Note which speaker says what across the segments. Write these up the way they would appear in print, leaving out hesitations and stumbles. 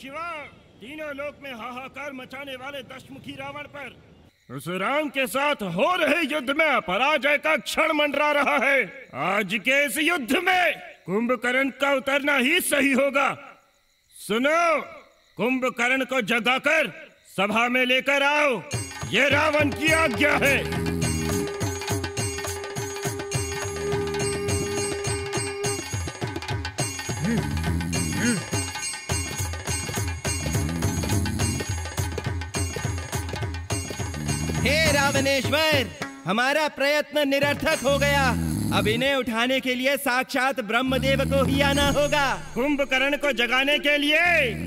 Speaker 1: शिवा, तीनों लोक में हाहाकार मचाने वाले दशमुखी रावण पर उस राम के साथ हो रहे युद्ध में पराजय का क्षण मंडरा रहा है। आज के इस युद्ध में कुंभकर्ण का उतरना ही सही होगा। सुनो, कुंभकर्ण को जगाकर सभा में लेकर आओ, ये रावण की आज्ञा है।
Speaker 2: हे रावणेश्वर, हमारा प्रयत्न निरर्थक हो गया। अब इन्हें उठाने के लिए साक्षात ब्रह्मदेव को ही आना होगा।
Speaker 1: कुंभकर्ण को जगाने के लिए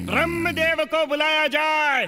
Speaker 1: ब्रह्मदेव को बुलाया जाए।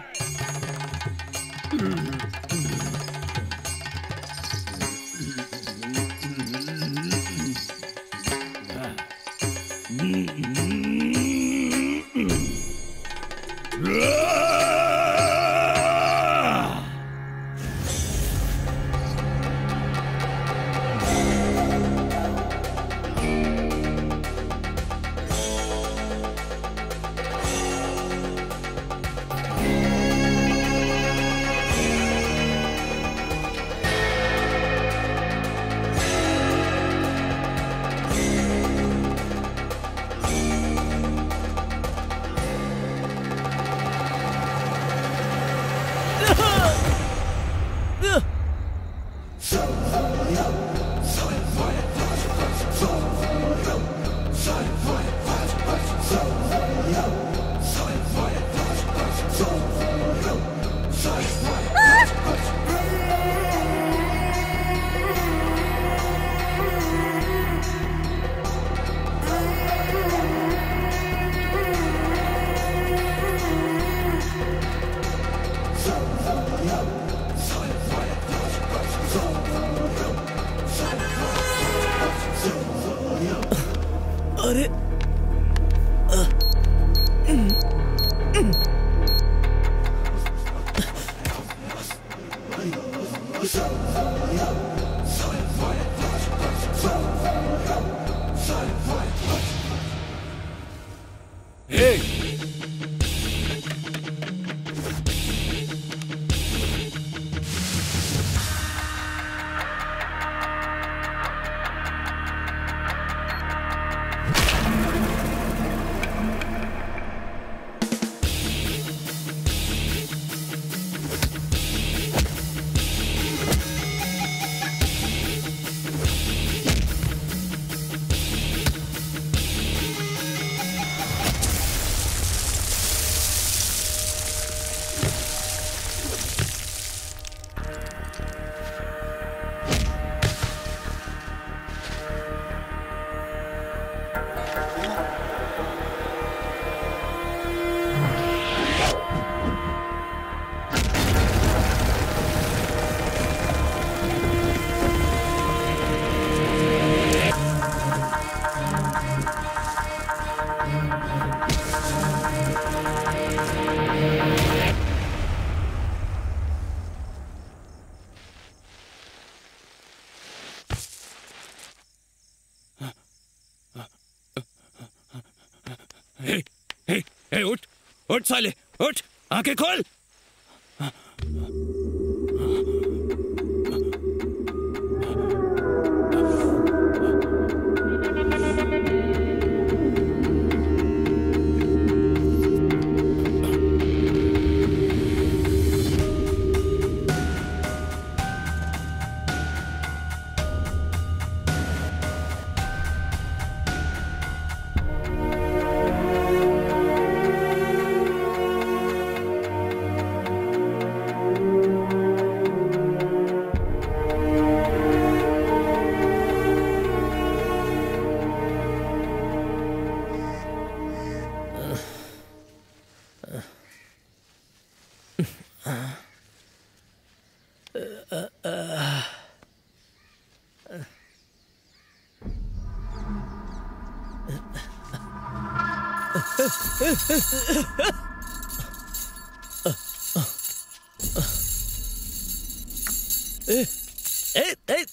Speaker 3: उठ साले, उठ, आंखें खोल।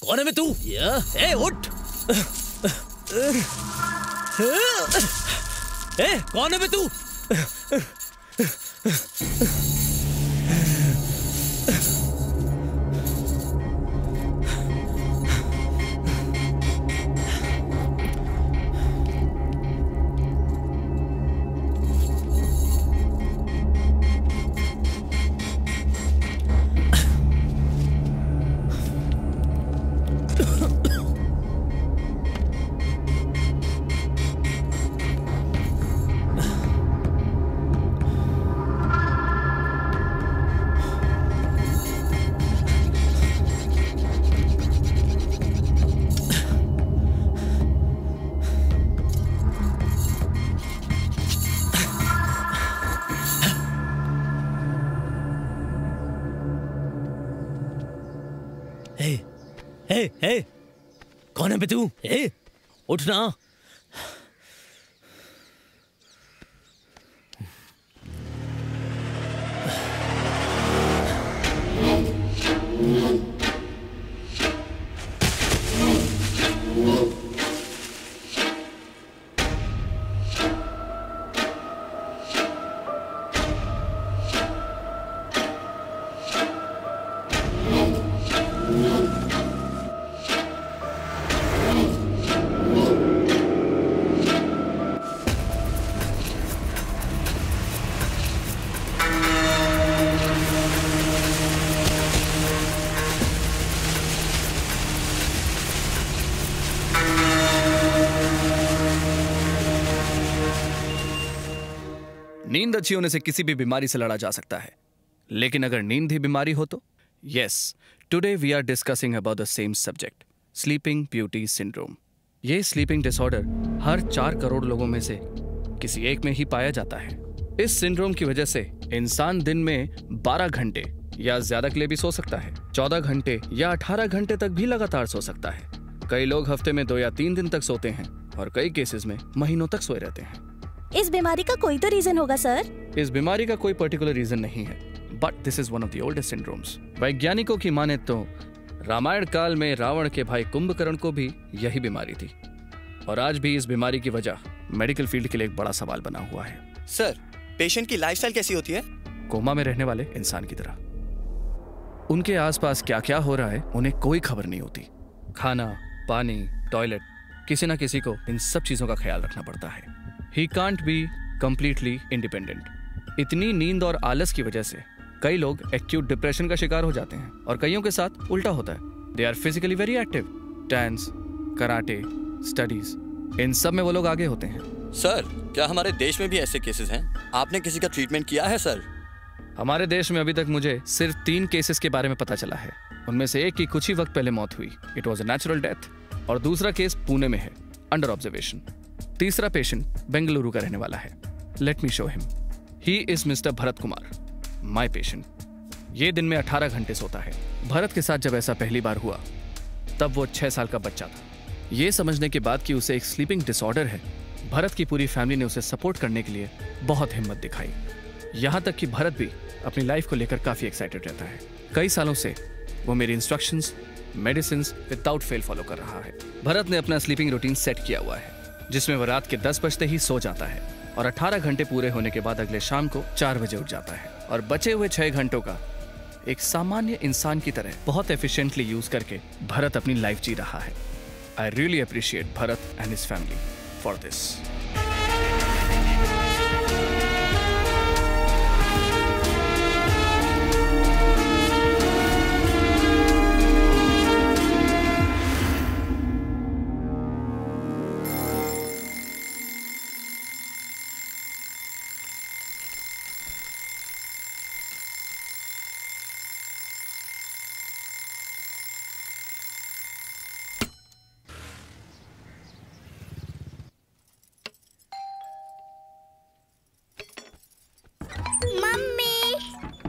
Speaker 4: कौन है मैं तू? उठ। कौन है मैं तू? हे, कौन है बे तू? उठ ना।
Speaker 5: नींद अच्छी होने से किसी भी बीमारी से लड़ा जा सकता है, लेकिन अगर नींद ही बीमारी हो तो? Yes, today we are discussing about the same subject, sleeping beauty syndrome. ये स्लीपिंग डिसऑर्डर हर 4 करोड़ लोगों में से किसी एक में ही पाया जाता है। इस सिंड्रोम की वजह से इंसान दिन में 12 घंटे या ज्यादा के लिए भी सो सकता है, 14 घंटे या 18 घंटे तक भी लगातार सो सकता है। कई लोग हफ्ते में 2 या 3 दिन तक सोते हैं और कई केसेस में महीनों तक सोए रहते हैं।
Speaker 6: इस बीमारी का कोई तो रीजन होगा सर?
Speaker 5: इस बीमारी का कोई पर्टिकुलर रीजन नहीं है, but this is one of the oldest syndromes. वैज्ञानिकों की माने तो रामायण काल में रावण के भाई कुंभकर्ण को भी यही बीमारी थी, और आज भी इस बीमारी की वजह मेडिकल फील्ड के लिए एक बड़ा सवाल बना हुआ है।
Speaker 7: सर, पेशेंट की लाइफस्टाइल कैसी होती है?
Speaker 5: कोमा में रहने वाले इंसान की तरह। उनके आसपास क्या क्या हो रहा है उन्हें कोई खबर नहीं होती। खाना, पानी, टॉयलेट, किसी न किसी को इन सब चीजों का ख्याल रखना पड़ता है। He can't be completely independent। इतनी नींद और आलस की वजह से कई लोग एक्यूट डिप्रेशन का शिकार हो जाते हैं और कईयों के साथ उल्टा होता है। They are physically very active। Dance, karate, studies, इन सब में वो लोग आगे होते हैं।
Speaker 7: सर, क्या हमारे देश में भी ऐसे केसेस हैं? आपने किसी का ट्रीटमेंट किया है सर?
Speaker 5: हमारे देश में अभी तक मुझे सिर्फ 3 केसेस के बारे में पता चला है। उनमें से एक की कुछ ही वक्त पहले मौत हुई, it was a natural death, और दूसरा केस पुणे में है, अंडर ऑब्जर्वेशन। तीसरा पेशेंट बेंगलुरु का रहने वाला है। Let me show him. He is mister Bharat Kumar, my patient. ये दिन में 18 घंटे सोता है। भरत के साथ जब ऐसा पहली बार हुआ तब वो 6 साल का बच्चा था। ये समझने के बाद कि उसे एक स्लीपिंग डिसऑर्डर है, भरत की पूरी फैमिली ने उसे सपोर्ट करने के लिए बहुत हिम्मत दिखाई। यहाँ तक कि भरत भी अपनी लाइफ को लेकर काफी एक्साइटेड रहता है। कई सालों से वो मेरी instructions, medicine without fail follow कर रहा है। भरत ने अपना स्लीपिंग रूटीन सेट किया हुआ है, जिसमें वह रात के 10 बजते ही सो जाता है और 18 घंटे पूरे होने के बाद अगले शाम को 4 बजे उठ जाता है, और बचे हुए 6 घंटों का एक सामान्य इंसान की तरह बहुत एफिशिएंटली यूज करके भरत अपनी लाइफ जी रहा है। I really appreciate Bharat and his family for this.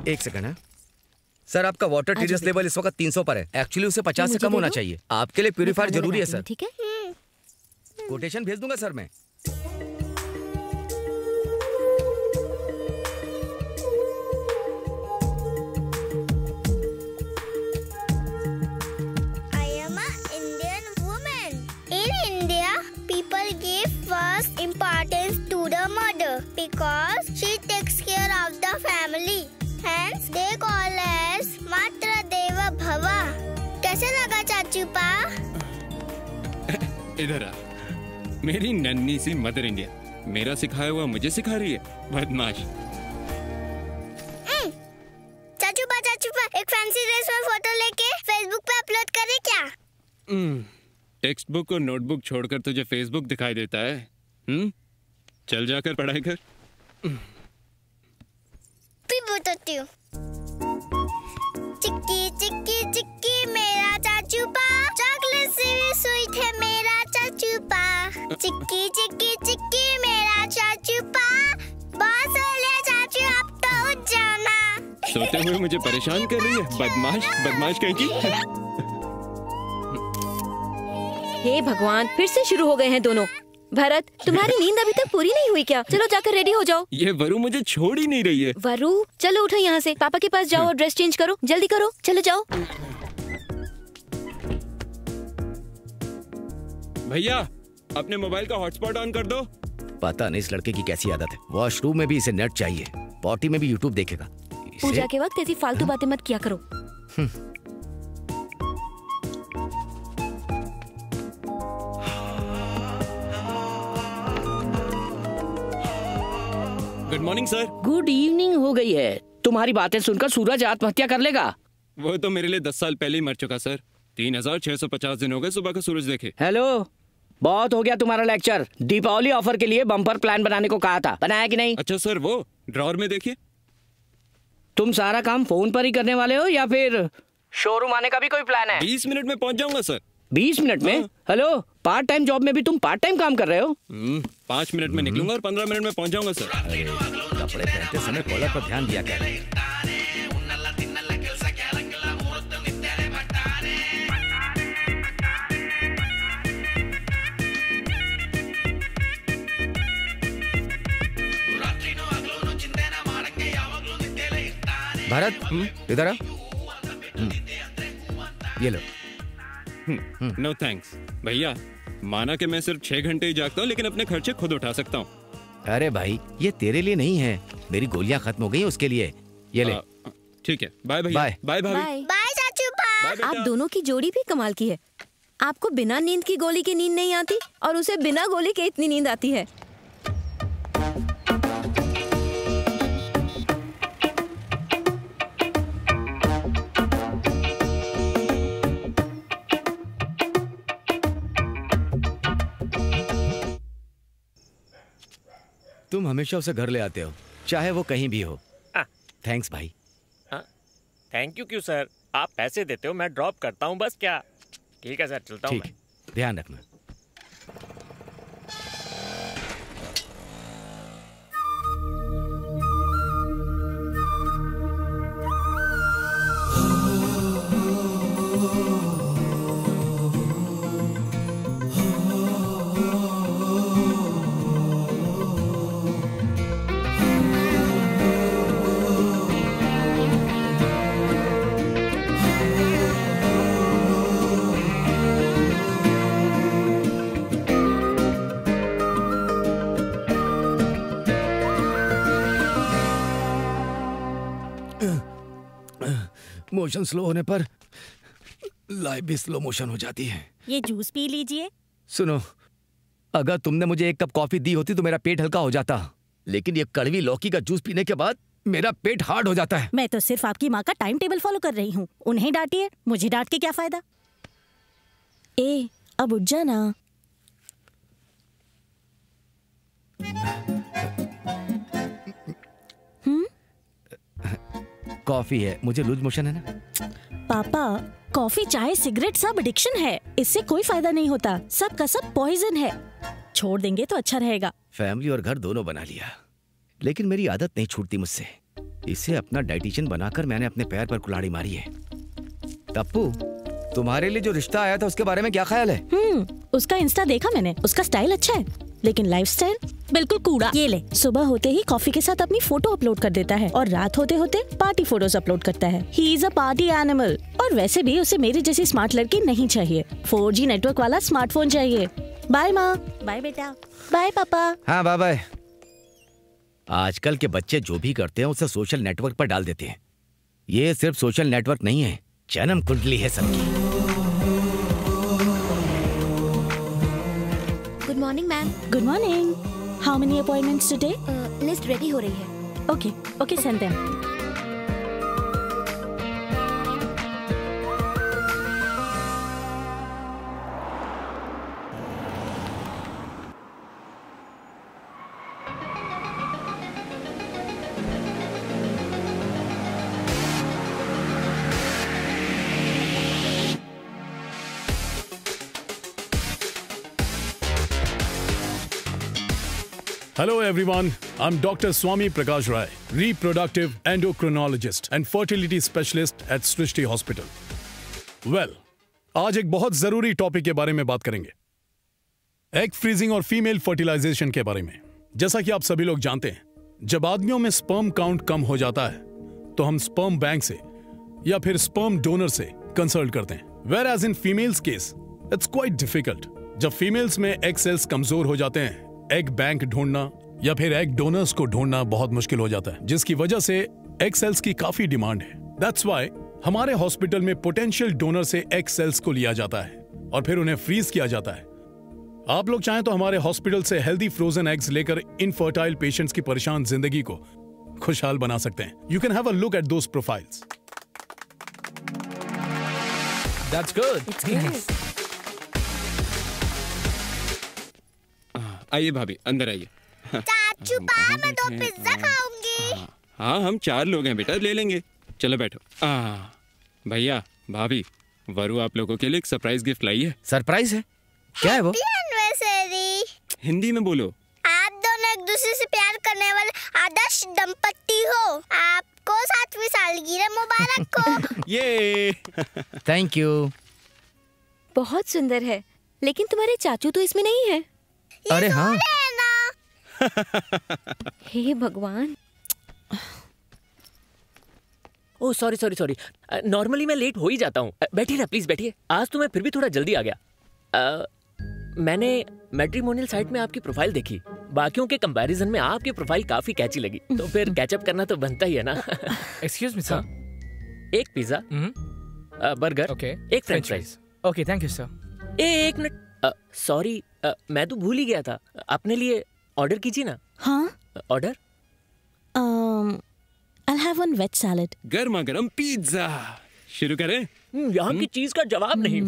Speaker 8: एक सेकंड है सर, आपका वाटर टीडियस लेवल इस वक्त 300 पर है। एक्चुअली उसे 50 से कम होना चाहिए। आपके लिए प्यूरिफायर जरूरी है सर।
Speaker 6: ठीक है,
Speaker 8: कोटेशन भेज दूंगा सर मैं।
Speaker 9: I am an Indian woman. In India, people give first importance to the mother because she takes care of the family.
Speaker 3: इधर आ। मेरी नन्ही सी मदर इंडिया मेरा सिखाया हुआ मुझे सिखा रही है, बदमाश।
Speaker 9: चाचू पा एक फैंसी ड्रेस में फोटो लेके फेसबुक पे अपलोड करे क्या?
Speaker 3: टेक्स्ट बुक और नोटबुक छोड़कर तुझे फेसबुक दिखाई देता है? चल जाकर पढ़ाई कर।
Speaker 9: फिर बताती हूँ। चिक्की चिक्की चिक्की मेरा चाचू पा, चॉकलेट से भी स्वीट है मेरा चाचू पा। चिक्की चिक्की चिक्की मेरा चाचू पा, बस हो ले चाचू अब तो उठ जाना।
Speaker 3: सोते हुए मुझे परेशान कर रही है, बदमाश कहीं की।
Speaker 10: हे भगवान, फिर से शुरू हो गए हैं दोनों। भरत, तुम्हारी नींद अभी तक पूरी नहीं हुई क्या? चलो जाकर रेडी हो जाओ।
Speaker 3: ये वरु मुझे छोड़ ही नहीं रही है।
Speaker 10: वरु, चलो उठो यहाँ से, पापा के पास जाओ और ड्रेस चेंज करो, जल्दी करो, चलो जाओ।
Speaker 3: भैया, अपने मोबाइल का हॉटस्पॉट ऑन कर दो।
Speaker 8: पता नहीं इस लड़के की कैसी आदत है, वॉशरूम में भी इसे नेट चाहिए, पॉटी में भी यूट्यूब देखेगा।
Speaker 10: पूजा के वक्त ऐसी फालतू बातें मत किया करो।
Speaker 3: Good morning sir.
Speaker 11: Good evening हो गई है। तुम्हारी बातें सुनकर सूरज आत्महत्या कर लेगा।
Speaker 3: वो तो मेरे लिए 10 साल पहले ही मर चुका सर। 3650 दिन हो गए सुबह का सूरज देखे।
Speaker 11: हेलो, बहुत हो गया तुम्हारा लेक्चर। दीपावली ऑफर के लिए बम्पर प्लान बनाने को कहा था, बनाया कि नहीं?
Speaker 3: अच्छा सर, वो ड्रॉअर में देखिए।
Speaker 11: तुम सारा काम फोन पर ही करने वाले हो या फिर शोरूम आने का भी कोई प्लान है?
Speaker 3: 20 मिनट में पहुंच जाऊंगा सर।
Speaker 11: 20 मिनट में? हेलो, पार्ट टाइम जॉब में भी तुम पार्ट टाइम काम कर रहे हो?
Speaker 3: 5 मिनट में निकलूंगा और 15 मिनट में पहुंच जाऊंगा सर।
Speaker 8: कपड़े पहनते समय कॉलर पर ध्यान दिया कर। भारत, इधर आ। ये लो।
Speaker 3: नो थैंक्स भैया, माना कि मैं सिर्फ 6 घंटे ही जागता हूँ, लेकिन अपने खर्चे खुद उठा सकता हूँ।
Speaker 8: अरे भाई, ये तेरे लिए नहीं है, मेरी गोलियां खत्म हो गई उसके लिए। ये ले।
Speaker 3: ठीक है, बाय भैया। बाय भाभी।
Speaker 9: बाय चाचू पा।
Speaker 10: आप दोनों की जोड़ी भी कमाल की है। आपको बिना नींद की गोली की नींद नहीं आती और उसे बिना गोली के इतनी नींद आती है।
Speaker 8: तुम हमेशा उसे घर ले आते हो, चाहे वो कहीं भी हो। थैंक्स भाई।
Speaker 12: थैंक यू क्यों सर? आप पैसे देते हो, मैं ड्रॉप करता हूँ बस। क्या? ठीक है सर, चलता हूँ मैं।
Speaker 8: ध्यान रखना। मोशन स्लो होने पर लाइफ भी स्लो मोशन हो जाती है।
Speaker 6: ये जूस पी लीजिए।
Speaker 8: सुनो, अगर तुमने मुझे 1 कप कॉफी दी होती तो मेरा पेट हल्का हो जाता, लेकिन ये कड़वी लौकी का जूस पीने के बाद मेरा पेट हार्ड हो जाता है।
Speaker 6: मैं तो सिर्फ आपकी माँ का टाइम टेबल फॉलो कर रही हूँ। उन्हें डांटिए, मुझे डांट के क्या फायदा। ए, अब उठ जाना।
Speaker 8: कॉफी है, मुझे लूज मोशन है ना।
Speaker 6: पापा, कॉफी, चाय, सिगरेट सब एडिक्शन है। इससे कोई फायदा नहीं होता। सब का सब पॉइजन है। छोड़ देंगे तो अच्छा रहेगा।
Speaker 8: फैमिली और घर दोनों बना लिया, लेकिन मेरी आदत नहीं छूटती मुझसे। इसे अपना डाइटिशियन बनाकर मैंने अपने पैर पर कुल्हाड़ी मारी है। टप्पू, तुम्हारे लिए जो रिश्ता आया था उसके बारे में क्या ख्याल है?
Speaker 6: उसका इंस्टा देखा मैंने। उसका स्टाइल अच्छा है, लेकिन लाइफस्टाइल बिल्कुल कूड़ा। ये ले, सुबह होते ही कॉफी के साथ अपनी फोटो अपलोड कर देता है और रात होते होते पार्टी फोटोज अपलोड करता है। He is a party animal. और वैसे भी उसे मेरी जैसी स्मार्ट लड़की नहीं चाहिए। 4G नेटवर्क वाला स्मार्टफोन चाहिए। बाय माँ। बाय बेटा। बाय पापा।
Speaker 8: हाँ बाय बाय। आजकल के बच्चे जो भी करते हैं उसे सोशल नेटवर्क पर डाल देते हैं। ये सिर्फ सोशल नेटवर्क नहीं है, जन्म कुंडली है सबकी।
Speaker 10: Morning ma'am.
Speaker 6: Good morning. How many appointments today?
Speaker 10: List ready हो रही है।
Speaker 6: Okay okay, send them.
Speaker 13: Hello everyone, I'm Dr. Swami Prakash Rai, reproductive endocrinologist and fertility specialist at Srishti Hospital. Well, आज एक बहुत जरूरी टॉपिक के बारे में बात करेंगे, एग फ्रीजिंग और फीमेल फर्टिलाइजेशन के बारे में। जैसा कि आप सभी लोग जानते हैं, जब आदमियों में स्पर्म काउंट कम हो जाता है तो हम स्पर्म बैंक से या फिर स्पर्म डोनर से कंसल्ट करते हैं। Whereas in females case, it's quite difficult. जब फीमेल्स में एग सेल्स कमजोर हो जाते हैं, एग बैंक ढूंढना या फिर एग डोनर्स को ढूंढना बहुत मुश्किल हो जाता है, जिसकी वजह से एग सेल्स की काफी डिमांड है। दैट्स व्हाई हमारे हॉस्पिटल में पोटेंशियल डोनर से एग सेल्स को लिया जाता है और फिर उन्हें फ्रीज किया जाता है। आप लोग चाहें तो हमारे हॉस्पिटल से हेल्दी फ्रोजन एग्स लेकर इनफर्टाइल पेशेंट्स की परेशान जिंदगी को खुशहाल बना सकते हैं। You can have a look at those profiles.
Speaker 4: That's good.
Speaker 3: आइए भाभी, अंदर आइए।
Speaker 9: चाचू पा, मैं 2 पिज्जा खाऊंगी।
Speaker 3: हाँ, हम 4 लोग हैं बेटा, ले लेंगे। चलो बैठो। भैया भाभी, वरु आप लोगों के लिए एक सरप्राइज गिफ्ट लाई है।
Speaker 8: सरप्राइज है? क्या है वो?
Speaker 9: एनिवर्सरी।
Speaker 3: हिंदी में बोलो।
Speaker 9: आप दोनों एक दूसरे से प्यार करने वाले आदर्श दंपति हो। आपको 7वीं सालगिरह मुबारक हो।
Speaker 3: ये
Speaker 8: थैंक यू।
Speaker 10: बहुत सुंदर है, लेकिन तुम्हारे चाचू तो इसमें नहीं है।
Speaker 8: अरे हाँ।
Speaker 10: हे भगवान।
Speaker 4: Oh sorry. नॉर्मली मैं लेट हो ही जाता हूँ। बैठिए ना प्लीज, बैठिए। आज तो मैं फिर भी थोड़ा जल्दी आ गया। मैंने मैट्रिमोनियल साइट में आपकी प्रोफाइल देखी। बाकियों के कंपैरिजन में आपकी प्रोफाइल काफी कैची लगी, तो फिर कैचअप करना तो बनता ही है ना।
Speaker 14: Excuse me sir.
Speaker 4: एक पिज्जा, बर्गर, एक French fries.
Speaker 14: Okay, thank you sir.
Speaker 4: एक मिनट, सॉरी, मैं तो भूल ही गया था। अपने लिए ऑर्डर कीजिए ना।
Speaker 6: हाँ,
Speaker 4: order.
Speaker 6: I'll have one veg salad.
Speaker 3: गर्मा गर्म पिज्जा। शुरू करें?
Speaker 4: यहाँ की चीज का जवाब नहीं।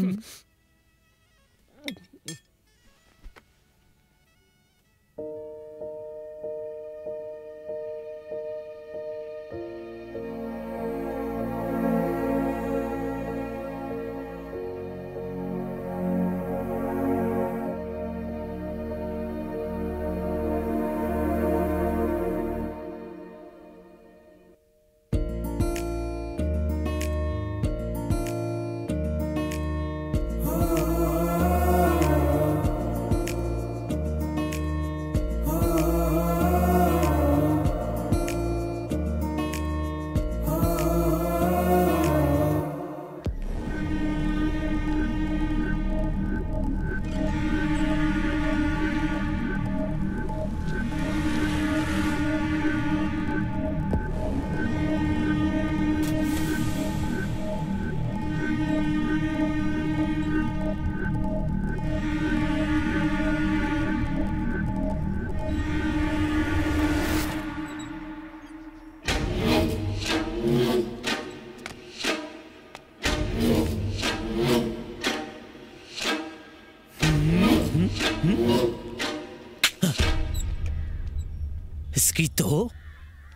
Speaker 4: इसकी तो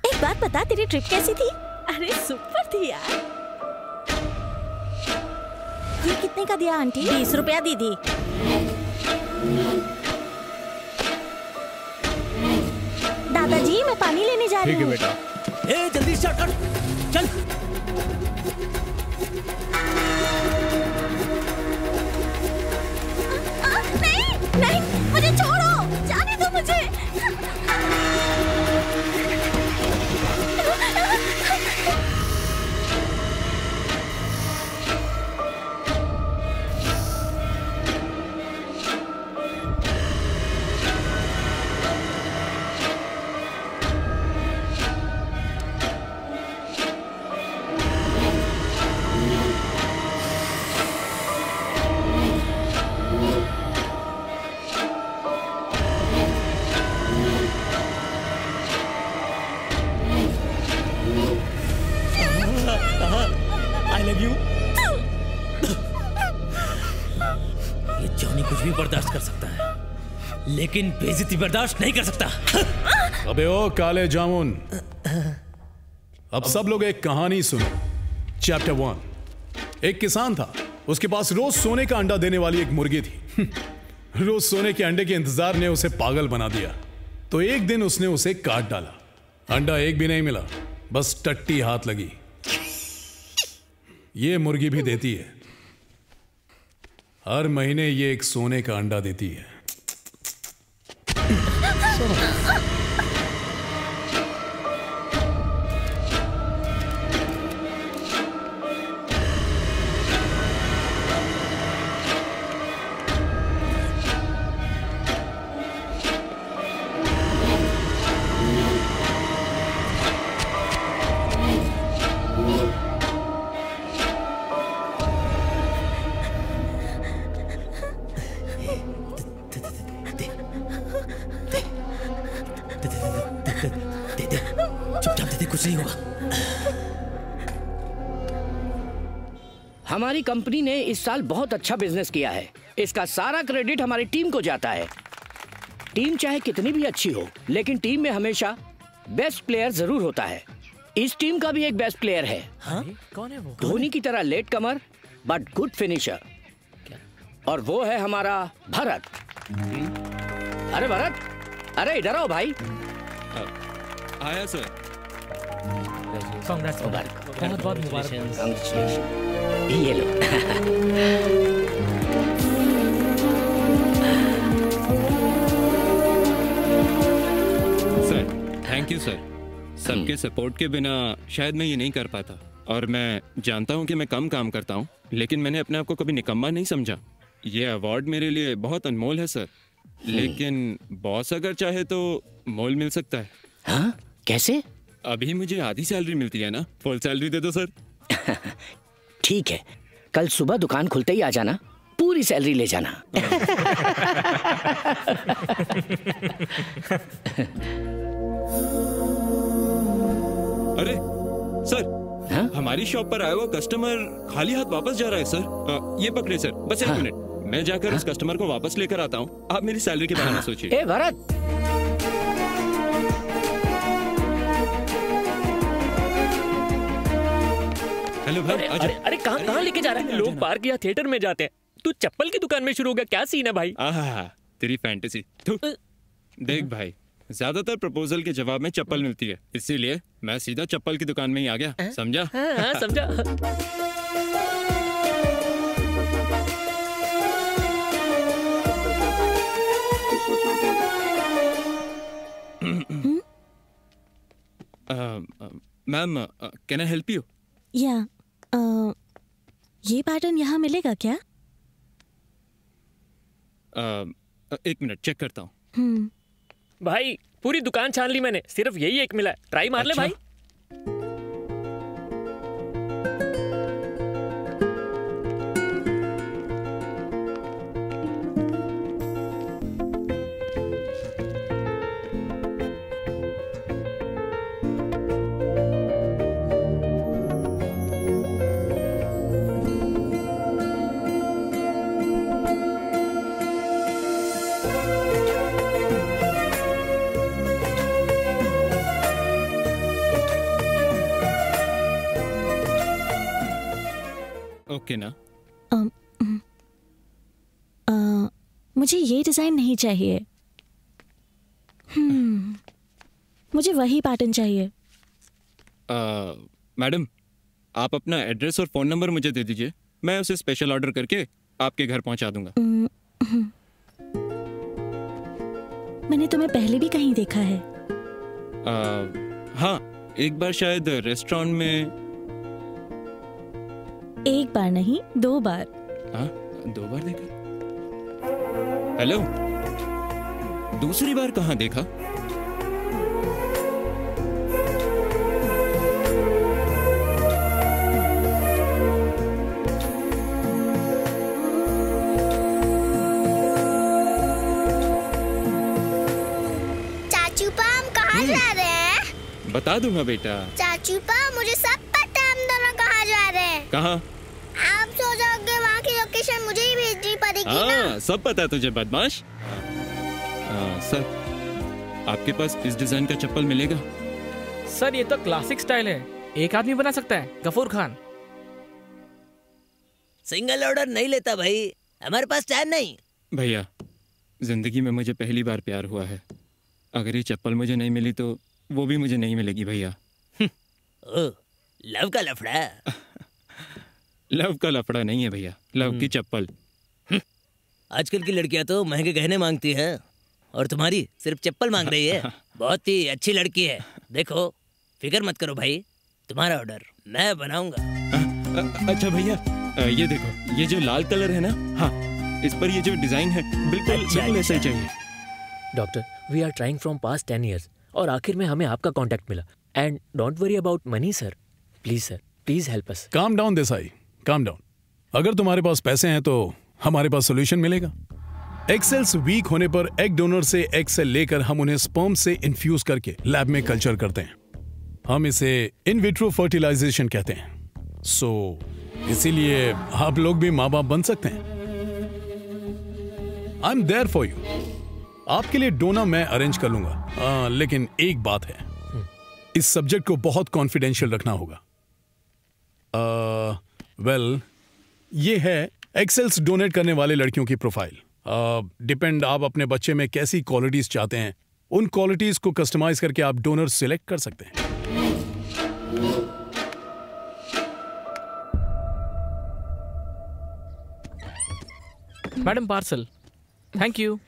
Speaker 6: एक बात बता, तेरी ट्रिप कैसी थी? अरे सुपर थी यार। ये कितने का दिया आंटी? 20 रुपया दीदी। दादाजी, मैं पानी लेने जा रही हूँ।
Speaker 4: ठीक है बेटा। ए जल्दी स्टार्ट कर, चल।
Speaker 6: नहीं, मुझे छोड़ो, जाने दो मुझे।
Speaker 15: ये जॉनी कुछ भी बर्दाश्त कर सकता है, लेकिन बेइज्जती बर्दाश्त नहीं कर सकता।
Speaker 13: अबे ओ काले जामुन, अब सब लोग एक कहानी सुनो। चैप्टर 1। एक किसान था, उसके पास रोज सोने का अंडा देने वाली एक मुर्गी थी। रोज सोने के अंडे के इंतजार ने उसे पागल बना दिया, तो एक दिन उसने उसे काट डाला। अंडा एक भी नहीं मिला, बस टट्टी हाथ लगी। ये मुर्गी भी देती है, हर महीने ये एक सोने का अंडा देती है।
Speaker 11: हमारी कंपनी ने इस साल बहुत अच्छा बिजनेस किया है। इसका सारा क्रेडिट हमारी टीम को जाता है। टीम चाहे कितनी भी अच्छी हो, लेकिन टीम में हमेशा बेस्ट प्लेयर जरूर होता है। इस टीम का भी एक बेस्ट प्लेयर है।
Speaker 14: हाँ? कौन है वो?
Speaker 11: धोनी की तरह late comer but good finisher, और वो है हमारा भरत। अरे भरत, अरे इधर आओ भाई।
Speaker 3: आया सर।
Speaker 14: बहुत बहुत मुबारक।
Speaker 11: ये लो।
Speaker 3: Sir thank you sir. सबके सपोर्ट के बिना शायद मैं ये नहीं कर पाता, और मैं जानता हूँ कि मैं कम काम करता हूँ, लेकिन मैंने अपने आप को कभी निकम्मा नहीं समझा। ये अवार्ड मेरे लिए बहुत अनमोल है सर, लेकिन बॉस अगर चाहे तो मोल मिल सकता है।
Speaker 11: हाँ? कैसे?
Speaker 3: अभी मुझे आधी सैलरी मिलती है ना, फुल सैलरी दे दो सर।
Speaker 11: ठीक है, कल सुबह दुकान खुलते ही आ जाना, पूरी सैलरी ले जाना।
Speaker 3: अरे सर,
Speaker 11: हाँ?
Speaker 3: हमारी शॉप पर आया हुआ कस्टमर खाली हाथ वापस जा रहा है सर। ये पकड़े सर, बस एक मिनट, मैं जाकर उस कस्टमर को वापस लेकर आता हूँ। आप मेरी सैलरी के बारे में सोचिए।
Speaker 11: ए भरत,
Speaker 3: हेलो भाई।
Speaker 4: अरे कहाँ लेके जा रहा है? लोग पार्क या थिएटर में जाते हैं, तू चप्पल की दुकान में शुरू हो गया, क्या सीन है भाई?
Speaker 3: आहा, तेरी फैंटेसी। देख भाई, ज्यादातर प्रपोजल के जवाब में चप्पल मिलती है, इसीलिए मैं सीधा चप्पल की दुकान में ही आ गया। समझा?
Speaker 4: हाँ, समझा।
Speaker 3: Ma'am, can I help you?
Speaker 6: या ये पैटर्न यहाँ मिलेगा क्या?
Speaker 3: एक मिनट चेक करता हूँ।
Speaker 4: भाई पूरी दुकान छान ली मैंने, सिर्फ यही एक मिला है, ट्राई मार ले भाई।
Speaker 3: ओके ना?
Speaker 6: मुझे ये डिजाइन नहीं चाहिए। मुझे वही पैटर्न चाहिए।
Speaker 3: मैडम, आप अपना एड्रेस और फोन नंबर मुझे दे दीजिए, मैं उसे स्पेशल ऑर्डर करके आपके घर पहुंचा दूंगा।
Speaker 6: मैंने तुम्हें पहले भी कहीं देखा है।
Speaker 3: हाँ, एक बार शायद रेस्टोरेंट में।
Speaker 6: एक बार नहीं, 2 बार।
Speaker 3: हाँ, 2 बार देखा। हेलो, दूसरी बार कहाँ देखा?
Speaker 9: चाचू पा, हम कहाँ जा रहे हैं?
Speaker 3: बता दूंगा बेटा।
Speaker 9: चाचू पा, मुझे सब पता है हम दोनों कहाँ जा रहे हैं।
Speaker 3: कहाँ?
Speaker 9: आप सो जाओगे, वहाँ की लोकेशन मुझे ही भेजनी पड़ेगी। मिलेगी ना?
Speaker 3: हाँ, सब पता है तुझे बदमाश। सर, आपके पास इस डिजाइन का चप्पल मिलेगा?
Speaker 14: सर ये तो क्लासिक स्टाइल है, एक आदमी बना सकता है, गफूर खान।
Speaker 16: सिंगल ऑर्डर नहीं लेता भाई, हमारे पास टाइम नहीं।
Speaker 3: भैया, जिंदगी में मुझे पहली बार प्यार हुआ है। अगर ये चप्पल मुझे नहीं मिली तो वो भी मुझे नहीं मिलेगी भैया।
Speaker 16: ओ, लव का लफड़ा।
Speaker 3: लव का लफड़ा नहीं है भैया, लव की चप्पल।
Speaker 16: आजकल की लड़कियां तो महंगे गहने मांगती हैं और तुम्हारी सिर्फ चप्पल मांग रही है। बहुत ही अच्छी लड़की है। देखो, फिक्र मत करो भाई, तुम्हारा ऑर्डर मैं बनाऊंगा।
Speaker 3: अच्छा भैया, ये देखो, ये जो लाल कलर है ना, हाँ, इस पर ये जो डिजाइन है बिल्कुल ऐसा ही चाहिए।
Speaker 4: Doctor, we are trying from past 10 years और आखिर में हमें आपका कांटेक्ट मिला। And don't worry about money sir, please help us.
Speaker 13: Calm down Desai, calm down. अगर तुम्हारे पास पैसे हैं तो हमारे पास सोल्यूशन मिलेगा। एग सेल्स वीक होने पर एग डोनर से एग सेल लेकर हम उन्हें स्पर्म से इन्फ्यूज करके लैब में कल्चर करते हैं। हम इसे इन विट्रो फर्टिलाइजेशन कहते हैं। सो इसीलिए आप लोग भी माँ बाप बन सकते हैं। I am there for you. आपके लिए डोना मैं अरेंज कर लूंगा। लेकिन एक बात है, इस सब्जेक्ट को बहुत कॉन्फिडेंशियल रखना होगा। वेल, ये है एक्सेल्स डोनेट करने वाले लड़कियों की प्रोफाइल। डिपेंड आप अपने बच्चे में कैसी क्वालिटीज चाहते हैं, उन क्वालिटीज को कस्टमाइज करके आप डोनर सिलेक्ट कर सकते हैं।
Speaker 14: Madam parcel. Thank you.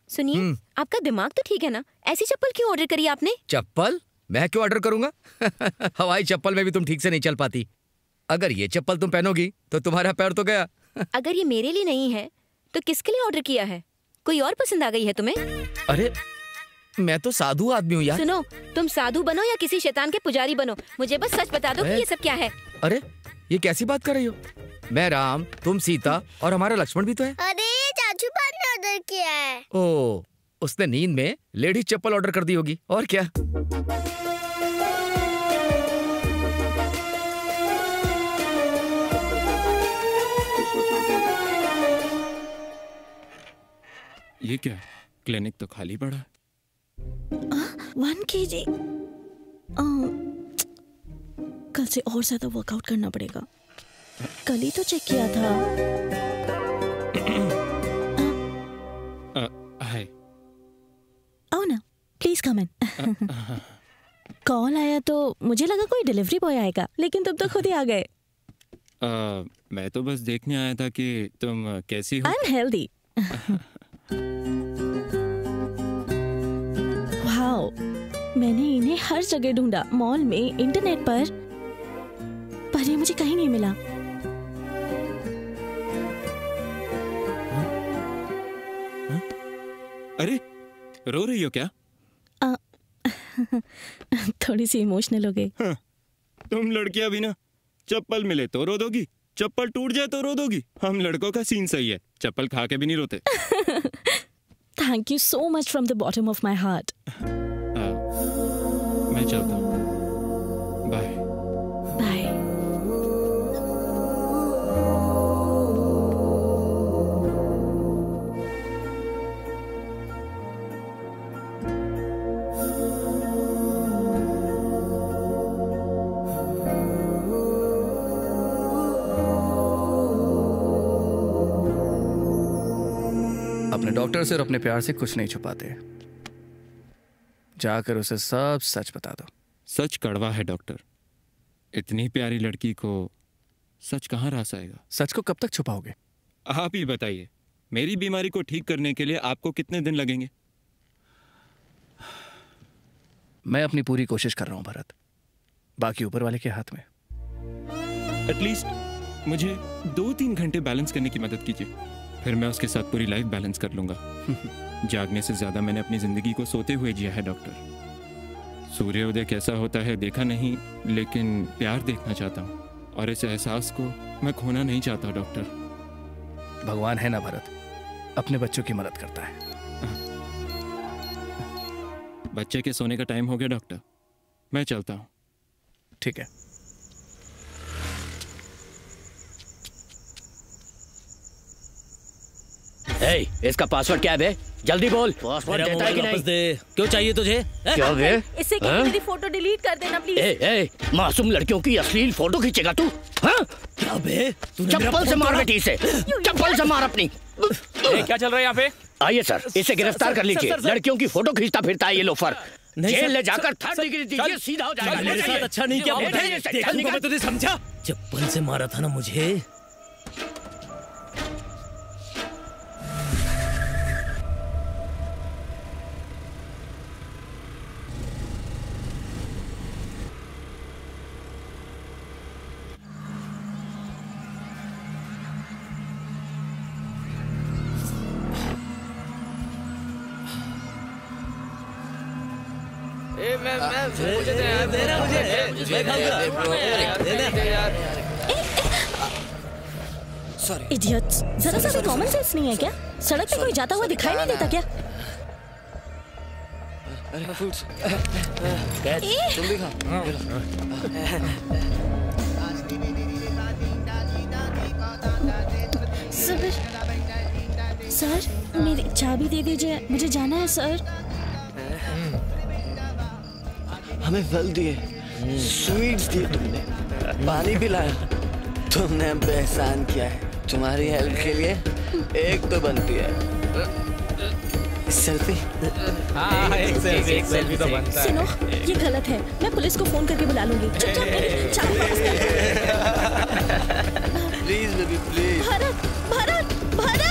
Speaker 10: सुनिए, आपका दिमाग तो ठीक है ना? ऐसी चप्पल क्यों ऑर्डर करी आपने?
Speaker 8: चप्पल मैं क्यों ऑर्डर करूंगा? हवाई चप्पल में भी तुम ठीक से नहीं चल पाती। अगर ये चप्पल तुम पहनोगी तो तुम्हारा पैर तो गया।
Speaker 10: अगर ये मेरे लिए नहीं है तो किसके लिए ऑर्डर किया है? कोई और पसंद आ गई है तुम्हें?
Speaker 8: अरे मैं तो साधु आदमी हूँ यार।
Speaker 10: सुनो, तुम साधु बनो या किसी शैतान के पुजारी बनो, मुझे बस सच बता दो कि ये सब क्या है।
Speaker 8: अरे ये कैसी बात कर रही हो? मैं राम, तुम सीता और हमारा लक्ष्मण भी तो है।
Speaker 9: अरे चाचू पान ने ऑर्डर किया है।
Speaker 8: ओ, उसने नींद में लेडीज चप्पल ऑर्डर कर दी होगी, और क्या।
Speaker 3: ये क्या, क्लिनिक तो खाली पड़ा है।
Speaker 6: 1 kg। कल से और ज्यादा वर्कआउट करना पड़ेगा। कल ही तो चेक किया था।
Speaker 3: हाय।
Speaker 6: आओ ना, प्लीज कम इन। कॉल आया तो मुझे लगा कोई डिलीवरी बॉय आएगा, लेकिन तुम तो खुद ही आ गए।
Speaker 3: मैं तो बस देखने आया था कि तुम कैसी हो।
Speaker 6: I am healthy. वाओ, मैंने इन्हें हर जगह ढूंढा, मॉल में, इंटरनेट पर ये मुझे कहीं नहीं मिला।
Speaker 3: अरे रो रही हो क्या?
Speaker 6: थोड़ी सी इमोशनल हो गई।
Speaker 3: तुम लड़कियां भी ना, चप्पल मिले तो रो दोगी, चप्पल टूट जाए तो रो दोगी। हम लड़कों का सीन सही है, चप्पल खा के भी नहीं रोते।
Speaker 6: Thank you so much from the bottom of my heart.
Speaker 3: मैं चलता हूँ, बाय।
Speaker 6: बाय।
Speaker 5: अपने डॉक्टर से और अपने प्यार से कुछ नहीं छुपाते। जाकर उसे सब सच बता दो।
Speaker 3: सच कड़वा है डॉक्टर, इतनी प्यारी लड़की को सच कहाँ रास आएगा।
Speaker 5: सच को कब तक छुपाओगे?
Speaker 3: आप ही बताइए, मेरी बीमारी को ठीक करने के लिए आपको कितने दिन लगेंगे?
Speaker 5: मैं अपनी पूरी कोशिश कर रहा हूं भरत, बाकी ऊपर वाले के हाथ में।
Speaker 3: एटलीस्ट मुझे 2-3 घंटे बैलेंस करने की मदद कीजिए, फिर मैं उसके साथ पूरी लाइफ बैलेंस कर लूंगा। जागने से ज्यादा मैंने अपनी जिंदगी को सोते हुए जिया है डॉक्टर। सूर्योदय कैसा होता है देखा नहीं, लेकिन प्यार देखना चाहता हूँ, और इस एहसास को मैं खोना नहीं चाहता डॉक्टर।
Speaker 5: भगवान है ना भरत, अपने बच्चों की मदद करता है।
Speaker 3: बच्चे के सोने का टाइम हो गया डॉक्टर, मैं चलता हूँ।
Speaker 5: ठीक है।
Speaker 11: इसका पासवर्ड क्या है बे? जल्दी बोल। पासवर्ड देता है कि नहीं?
Speaker 16: दे। क्यों चाहिए तुझे?
Speaker 11: क्या बे?
Speaker 6: इससे क्या मेरी फोटो डिलीट कर देना प्लीज।
Speaker 11: मासूम लड़कियों की अश्लील फोटो खींचेगा तू? हाँ?
Speaker 16: क्या बे?
Speaker 11: चप्पल से मार बेटी से, चप्पल से मार अपनी।
Speaker 14: क्या चल रहा है यहाँ पे?
Speaker 11: आइए सर, इसे गिरफ्तार कर लीजिए। लड़कियों की फोटो खींचता फिरता है ये लोफर। जेल ले जाकर 3rd डिग्री दीजिए, सीधा हो जाएगा।
Speaker 16: मेरे साथ अच्छा नहीं किया। देखूंगा मैं तुझे, समझा? चप्पल से मारा था ना मुझे।
Speaker 6: इडियट्स, जरा सा भी कॉमन सेंस नहीं है क्या? सड़क पे कोई जाता हुआ दिखाई नहीं देता क्या?
Speaker 16: तुम भी खाओ।
Speaker 6: सर, मेरी चाबी दे दीजिए, मुझे जाना है सर।
Speaker 17: हमें फल दिए, स्वीट्स दिए, तुमने पानी पिलाया, तुमने हम पे एहसान किया है। तुम्हारी हेल्प के लिए एक तो बनती है सेल्फी।
Speaker 14: हाँ, एक सेल्फी तो बनता है।
Speaker 6: सुनो, ये गलत है, मैं पुलिस को फोन करके बुला लूंगी। चुपचाप मेरी चाबी वापस कर।
Speaker 17: Please baby please.
Speaker 6: Bharat, Bharat, Bharat.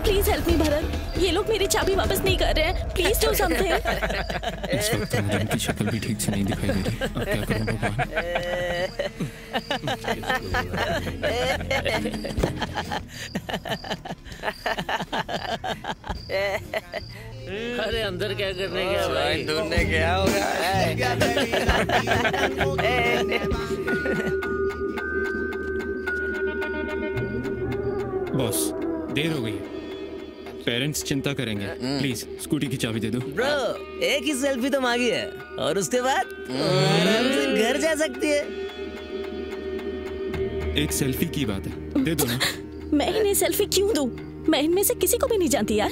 Speaker 6: Please help me Bharat, ये लोग मेरी चाबी वापस नहीं कर रहे हैं। Please do something.
Speaker 3: इस वक्त मुझे उनकी शक्ल भी ठीक से नहीं दिखाई दे रही। अब क्या करूं भगवान?
Speaker 16: अरे अंदर क्या करने गया भाई?
Speaker 17: ढूंढने गया होगा।
Speaker 3: बॉस, देर हो गई। पेरेंट्स चिंता करेंगे। प्लीज स्कूटी की चाबी दे दो।
Speaker 16: ब्रो, एक ही सेल्फी तो मांगी है और उसके बाद आराम से घर जा सकती है।
Speaker 3: एक सेल्फी की बात है, दे दो ना।
Speaker 6: मैं इन्हें सेल्फी क्यों दूं? मैं इनमें से किसी को भी नहीं जानती यार।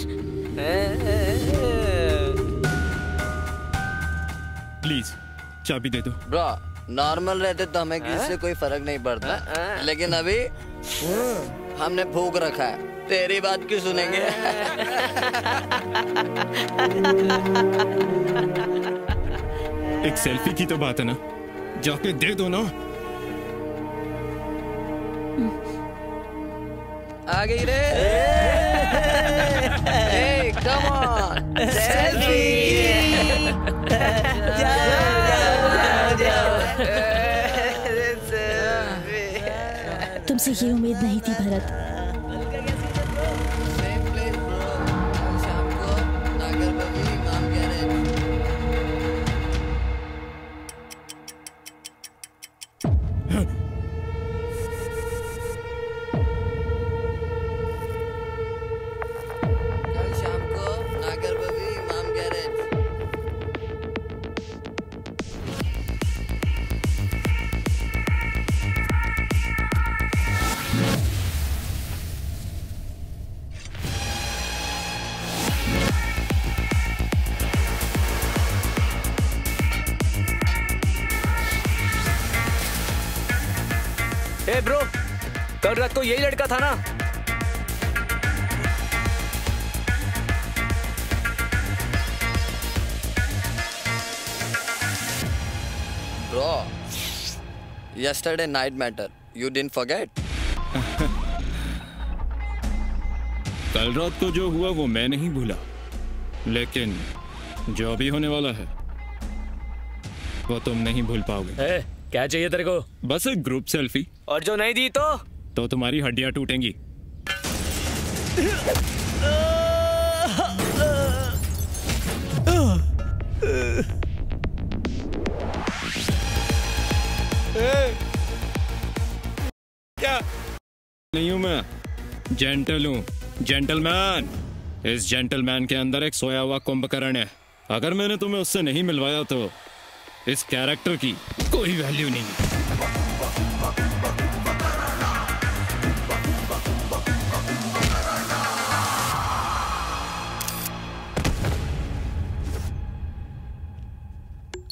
Speaker 3: प्लीज चाबी दे दो।
Speaker 17: ब्रो, नॉर्मल रहते तो हमें किसी से कोई फर्क नहीं पड़ता, लेकिन अभी हमने फूक रखा है। तेरी बात क्यों सुनेंगे?
Speaker 3: एक सेल्फी की तो बात है ना, जाके दे दो ना।
Speaker 17: आ गई रे। Hey, come on, selfie।
Speaker 6: तुमसे ये उम्मीद नहीं थी भरत।
Speaker 5: ए ब्रो, कल रात को यही लड़का था ना?
Speaker 17: Bro, yesterday night matter. You didn't forget?
Speaker 3: कल रात को जो हुआ वो मैं नहीं भूला, लेकिन जो भी होने वाला है वो तुम नहीं भूल पाओगे।
Speaker 4: क्या चाहिए तेरे को?
Speaker 3: बस एक ग्रुप सेल्फी।
Speaker 5: और जो नहीं दी तो
Speaker 3: तुम्हारी हड्डियां टूटेंगी।
Speaker 5: क्या?
Speaker 3: नहीं हूं मैं, जेंटल हूं, जेंटलमैन। इस जेंटलमैन के अंदर एक सोया हुआ कुंभकर्ण है। अगर मैंने तुम्हें उससे नहीं मिलवाया तो इस कैरेक्टर की कोई वैल्यू नहीं है।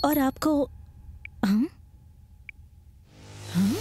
Speaker 6: और आपको हम? हम?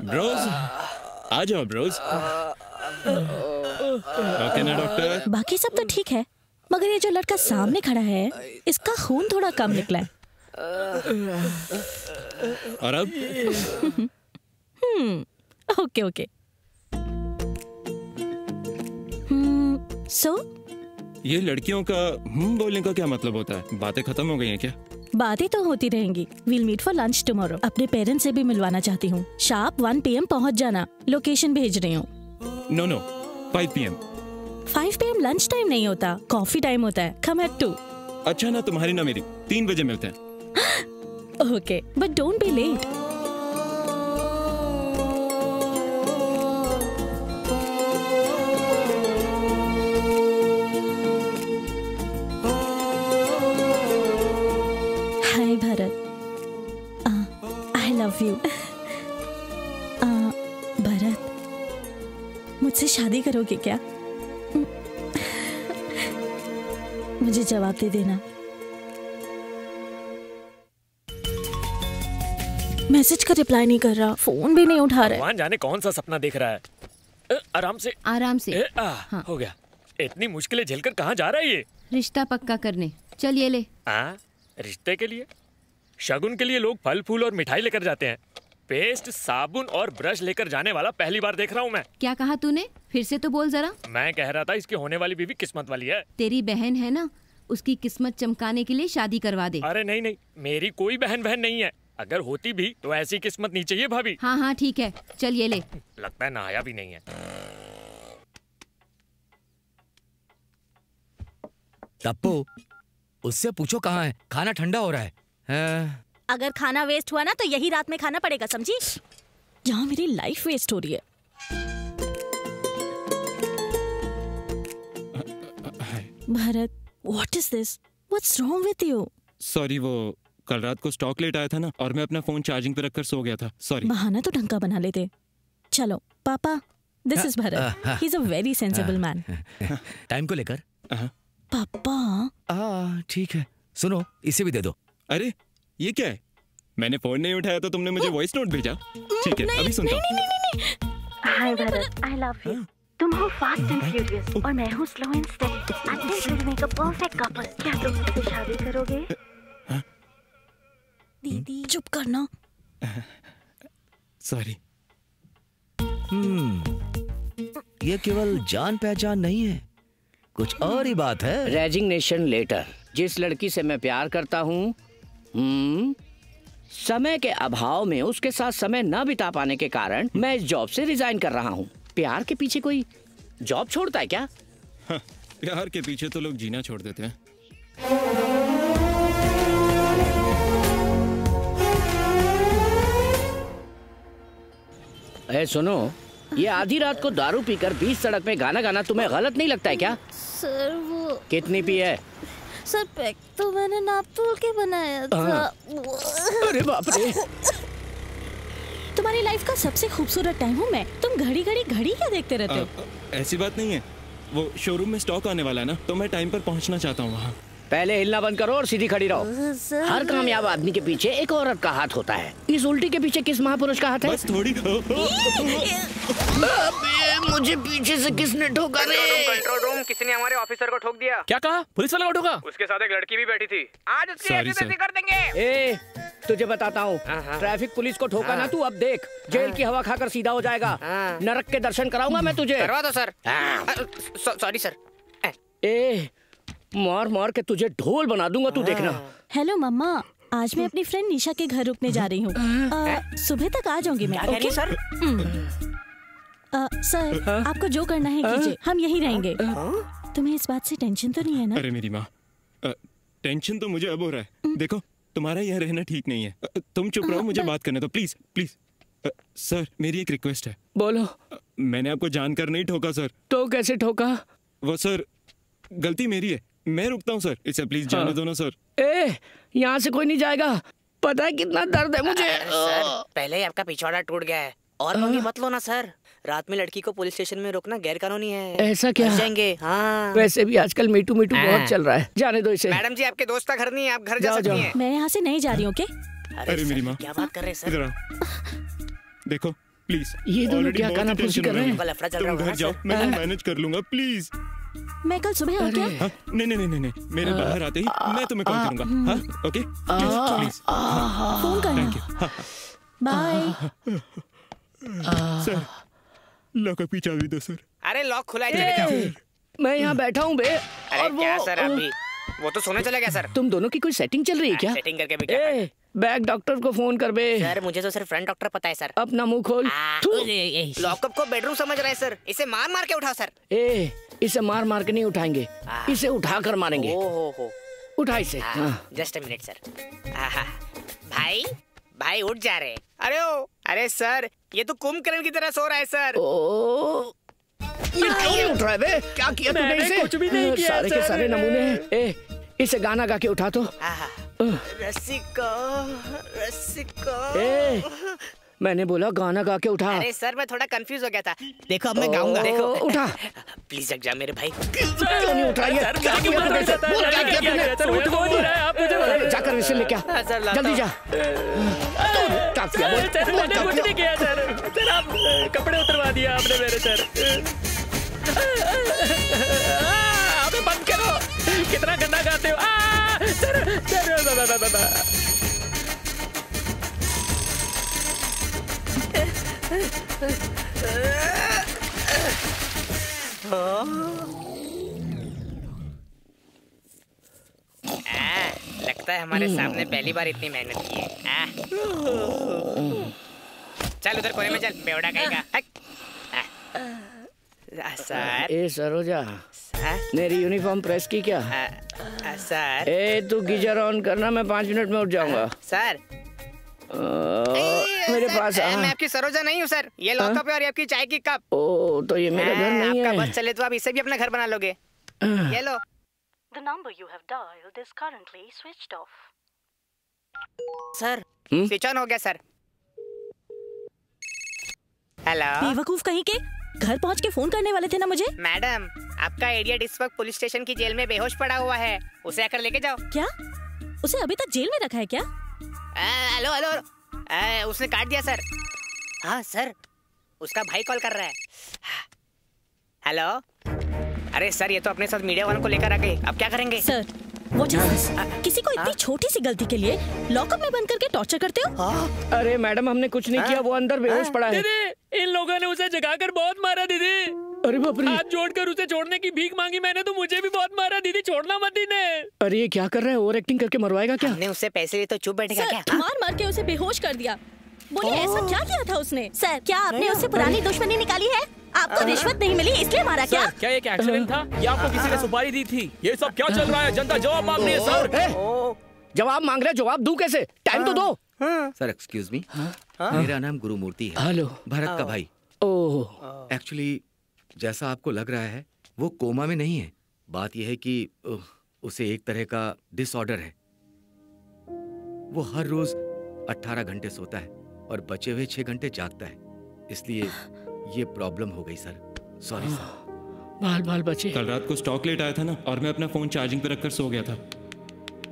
Speaker 3: ब्रोज, आ जाओ ब्रोज। ओके ना डॉक्टर?
Speaker 6: बाकी सब तो ठीक है, मगर ये जो लड़का सामने खड़ा है, इसका खून थोड़ा कम निकला है।
Speaker 3: और अब?
Speaker 6: Okay okay. सो
Speaker 3: ये लड़कियों का बोलने का क्या मतलब होता है? बातें खत्म हो गई हैं क्या?
Speaker 6: बातें तो होती रहेंगी। We'll meet for lunch tomorrow. अपने पेरेंट्स से भी मिलवाना चाहती हूँ। शार्प 1 PM पहुँच जाना। लोकेशन भेज रही हूँ।
Speaker 3: No 5 PM।
Speaker 6: 5 PM lunch time नहीं होता, कॉफी टाइम होता है। Come at 2।
Speaker 3: अच्छा ना तुम्हारी ना मेरी, 3 बजे मिलते हैं।
Speaker 6: Okay, but don't be late. Hi Bharat, I love you. Bharat, मुझसे शादी करोगे क्या? मुझे जवाब दे देना। मैसेज का रिप्लाई नहीं कर रहा, फोन भी नहीं उठा रहा है।
Speaker 12: भगवान जाने कौन सा सपना देख रहा है। आराम से
Speaker 18: आराम से।
Speaker 12: हाँ। हो गया। इतनी मुश्किलें झेलकर कहाँ जा रहा है ये?
Speaker 18: रिश्ता पक्का करने। चल ये ले।
Speaker 12: रिश्ते के लिए? शगुन के लिए लोग फल फूल और मिठाई लेकर जाते हैं। पेस्ट, साबुन और ब्रश लेकर जाने वाला पहली बार देख रहा हूँ मैं।
Speaker 18: क्या कहा तूने? फिर से तो बोल जरा।
Speaker 12: मैं कह रहा था इसकी होने वाली बीवी किस्मत वाली है।
Speaker 18: तेरी बहन है ना, उसकी किस्मत चमकाने के लिए शादी करवा दे।
Speaker 12: अरे नहीं, मेरी कोई बहन नहीं है। अगर होती भी तो ऐसी किस्मत नहीं चाहिए भाभी।
Speaker 18: हाँ ठीक है, चल ये ले।
Speaker 12: लगता है नहाया भी नहीं है।
Speaker 8: टप्पू, उससे पूछो कहाँ है, खाना ठंडा हो रहा है।
Speaker 6: अगर खाना वेस्ट हुआ ना तो यही रात में खाना पड़ेगा, समझी? यहाँ मेरी लाइफ वेस्ट हो रही है। Bharat, what is this? What's wrong with you?
Speaker 3: Sorry, वो कल रात को स्टॉक लेट आया था ना, और मैं अपना फोन चार्जिंग पे रखकर सो गया था। सॉरी।
Speaker 6: बहाना तो ढंग का बना लेते। चलो पापा, this is Bharat, he is a very sensible man.
Speaker 8: Time को लेकर
Speaker 6: पापा।
Speaker 8: ठीक है, सुनो, इसे भी दे दो।
Speaker 3: अरे ये क्या है? मैंने फोन नहीं उठाया तो तुमने मुझे वॉइस नोट भेजा। ठीक है, अभी सुनता हूँ।
Speaker 6: हाय भरत, आई लव यू। तुम हो फास्ट एंड फ्यूरियस और मैं हूँ slow and steady. I think will make a perfect couple. क्या तुम मुझसे शादी करोगे? दीदी चुप करना।
Speaker 3: सॉरी।
Speaker 8: ये केवल जान पहचान नहीं है, कुछ और ही बात है।
Speaker 11: Resignation letter. जिस लड़की से मैं प्यार करता हूँ, समय के अभाव में उसके साथ समय न बिता पाने के कारण मैं इस जॉब से रिजाइन कर रहा हूँ। प्यार के पीछे कोई जॉब छोड़ता है क्या?
Speaker 3: हाँ, प्यार के पीछे तो लोग जीना छोड़ देते हैं।
Speaker 11: सुनो, ये आधी रात को दारू पीकर बीच सड़क में गाना गाना तुम्हें गलत नहीं लगता है क्या?
Speaker 6: सर वो
Speaker 11: कितनी पी है?
Speaker 6: सर पैक तो मैंने नाप तोल के बनाया था।
Speaker 11: अरे बाप रे।
Speaker 6: तुम्हारी लाइफ का सबसे खूबसूरत टाइम हूँ मैं। तुम घड़ी घड़ी घड़ी क्या देखते रहते हो?
Speaker 3: ऐसी बात नहीं है, वो शोरूम में स्टॉक आने वाला है ना, तो मैं टाइम पर पहुंचना चाहता हूँ वहाँ।
Speaker 11: पहले हिलना बंद करो और सीधी खड़ी रहो। हर कामयाब आदमी के पीछे एक औरत का हाथ होता है। इस उल्टी के पीछे किस महापुरुष का हाथ है?
Speaker 3: बस थोड़ी।
Speaker 11: मुझे पीछे से किसने ठोका रे?
Speaker 2: कंट्रोल रूम, किसी ने हमारे ऑफिसर को ठोक दिया।
Speaker 14: क्या कहा? पुलिस वाला को ठोका?
Speaker 2: उसके साथ एक लड़की भी बैठी थी। आज उसकी ऐसी कर देंगे।
Speaker 11: ए, तुझे बताता हूँ, ट्रैफिक पुलिस को ठोका ना तू, अब देख जेल की हवा खाकर सीधा हो जाएगा। नरक के दर्शन कराऊंगा मैं तुझे।
Speaker 2: करवा दो सर। Sorry sir.
Speaker 11: ए, मार मार के तुझे ढोल बना दूंगा, तू देखना।
Speaker 6: हेलो मम्मा, आज मैं अपनी फ्रेंड निशा के घर रुकने जा रही हूँ। सुबह तक आ जाऊंगी मैं। Okay
Speaker 2: sir?
Speaker 6: सर, आपको जो करना है कीजिए, हम यहीं रहेंगे। तुम्हें इस बात से टेंशन तो नहीं है ना?
Speaker 3: अरे मेरी माँ, टेंशन तो मुझे अब हो रहा है। देखो, तुम्हारा यह रहना ठीक नहीं है। तुम चुप रहो, मुझे बात करने दो प्लीज प्लीज। सर, मेरी एक रिक्वेस्ट है।
Speaker 11: बोलो।
Speaker 3: मैंने आपको जानकर नहीं ठोका सर।
Speaker 11: तो कैसे ठोका?
Speaker 3: वो सर, गलती मेरी है, मैं रुकता हूँ सर, इसे प्लीज जाने दो ना सर।
Speaker 11: ए, यहाँ से कोई नहीं जाएगा, पता है कितना दर्द है मुझे।
Speaker 2: सर, पहले ही आपका पिछवाड़ा टूट गया है और मंगी मत लो ना सर। रात में लड़की को पुलिस स्टेशन में रोकना गैर कानूनी है।
Speaker 11: ऐसा क्या?
Speaker 2: जाएंगे। हाँ।
Speaker 11: वैसे भी आजकल मीटू मीटू बहुत चल रहा है, जाने दो इसे।
Speaker 2: मैडम जी, आपके दोस्त का घर नहीं है, आप घर जा सकती हैं।
Speaker 6: मैं यहाँ से नहीं जा रही हूँ।
Speaker 3: अरे मेरी माँ,
Speaker 2: क्या बात कर रहे हैं सर?
Speaker 3: इधर आओ, देखो प्लीज।
Speaker 11: ये दोनों क्या कानाफूसी कर रहे हैं?
Speaker 3: तुम घर जाओ, मैं मैनेज कर लूंगा प्लीज।
Speaker 6: मैं कल सुबह आऊँ क्या?
Speaker 3: नहीं नहीं नहीं नहीं, मेरे बाहर आते ही मैं तुम्हें कॉल करूंगा। हाँ, ओके, प्लीज
Speaker 6: फोन करना। बाय।
Speaker 3: सर, लॉक की चाबी दो सर।
Speaker 2: अरे लॉक खुला है।
Speaker 11: मैं यहाँ बैठा हूँ बे।
Speaker 2: अरे क्या सर, अभी वो तो सोने चला गया सर।
Speaker 11: तुम दोनों की कोई सेटिंग चल रही है क्या?
Speaker 2: सेटिंग करके भी क्या?
Speaker 11: बैग डॉक्टर को फोन कर बे।
Speaker 2: सर, मुझे तो सिर्फ फ्रंट डॉक्टर पता है सर।
Speaker 11: अपना मुंह खोल।
Speaker 2: लॉकअप को बेडरूम समझ रहा है सर, इसे मार मार के उठा सर।
Speaker 11: ए, इसे मार मार के नहीं उठाएंगे, इसे उठा कर मारेंगे।
Speaker 2: हो।
Speaker 11: उठा इसे।
Speaker 2: Just a minute sir. भाई भाई उठ जा रहे। अरे सर, ये तो कुंभकर्ण की तरह सो रहा है सर।
Speaker 11: ये क्यों उठ रहा है बे? क्या किया तूने इसे?
Speaker 2: कुछ भी नहीं किया
Speaker 11: सारे के सारे नमूने हैं। ए, इसे गाना गा के उठा तो।
Speaker 2: रसिको।
Speaker 11: ए, मैंने बोला गाना गा के उठा।
Speaker 2: अरे सर, मैं थोड़ा कंफ्यूज हो गया था। देखो अब मैं गाऊंगा। देखो
Speaker 11: उठा।
Speaker 2: प्लीज जग जा मेरे भाई।
Speaker 11: क्यों नहीं उठ रहा है? जाकर इसे लेके आ, जल्दी जा।
Speaker 12: कुछ नहीं किया सर। सर, आप कपड़े उतरवा दिया आपने मेरे सर। अबे बंद करो, कितना गंदा गाते हो।
Speaker 2: लगता है हमारे सामने पहली बार इतनी मेहनत की है। चल उधर कोने में चल, बेवड़ा कहेगा। सर।
Speaker 11: ए सरोजा, मेरी यूनिफॉर्म प्रेस की क्या?
Speaker 2: सर।
Speaker 11: ए, तू गीजर ऑन करना, मैं 5 मिनट में उठ जाऊंगा।
Speaker 2: सर,
Speaker 11: मेरे पास
Speaker 2: मैं आपकी सरोजा नहीं हूँ सर, ये लॉकअप है और ये आपकी चाय की कप।
Speaker 11: ओ, तो ये मेरा घर नहीं है।
Speaker 2: आपका बस चले तो आप इसे भी अपना घर बना लोगे। ये लो।
Speaker 6: The number you have dialed is currently switched off.
Speaker 2: Sir, switch on हो गया सर। हेलो।
Speaker 6: बेवकूफ कहीं के, घर पहुंच के फोन करने वाले थे ना मुझे।
Speaker 2: मैडम, आपका इडियट इस वक्त पुलिस स्टेशन की जेल में बेहोश पड़ा हुआ है, उसे आकर लेके जाओ।
Speaker 6: क्या? उसे अभी तक जेल में रखा है क्या?
Speaker 2: हेलो हेलो, उसने काट दिया सर। हाँ सर, उसका भाई कॉल कर रहा है। हेलो। अरे सर, ये तो अपने साथ मीडिया वालों को लेकर आ गए, अब क्या करेंगे?
Speaker 6: Sir, What is this? किसी को इतनी छोटी सी गलती के लिए लॉकअप में बंद करके टॉर्चर करते हो?
Speaker 11: अरे मैडम, हमने कुछ नहीं किया, वो अंदर बेहोश पड़ा है।
Speaker 12: दीदी, इन लोगों ने उसे जगाकर बहुत मारा दीदी।
Speaker 11: अरे बाप रे।
Speaker 12: हाथ जोड़कर उसे छोड़ने की भीख मांगी मैंने, तो मुझे भी बहुत मारा दीदी, छोड़ना मत इन्हें।
Speaker 11: अरे ये क्या कर रहा है, ओवर एक्टिंग करके मरवाएगा क्या?
Speaker 2: हमने उससे पैसे लिए तो चुप बैठेगा क्या?
Speaker 6: मार मार के उसे बेहोश कर दिया। बोलिए, ऐसा क्या किया था उसने? सर, क्या आपने उससे पुरानी दुश्मनी निकाली है? आपको रिश्वत नहीं मिली इसलिए मारा क्या?
Speaker 14: सर, क्या ये एक एक्सीडेंट था या आपको किसी ने सुपारी दी थी? ये सब क्या चल रहा है? जनता जवाब मांग रही है सर।
Speaker 11: जवाब मांग रहे, जवाब दूं कैसे? टाइम तो दो।
Speaker 8: सर एक्सक्यूज मी, मेरा नाम गुरुमूर्ति है।
Speaker 11: हेलो।
Speaker 8: भरत का भाई।
Speaker 11: ओह।
Speaker 8: एक्चुअली जैसा आपको लग रहा है वो कोमा में नहीं है। बात यह है कि उसे एक तरह का डिसऑर्डर है। वो हर रोज 18 घंटे सोता है और बचे हुए 6 घंटे जागता है, इसलिए ये प्रॉब्लम हो गई सर। Sorry sir.
Speaker 11: बाल बाल बचे।
Speaker 3: कल रात को स्टॉक लेट आया था ना, और मैं अपना फोन चार्जिंग पे रखकर सो गया था।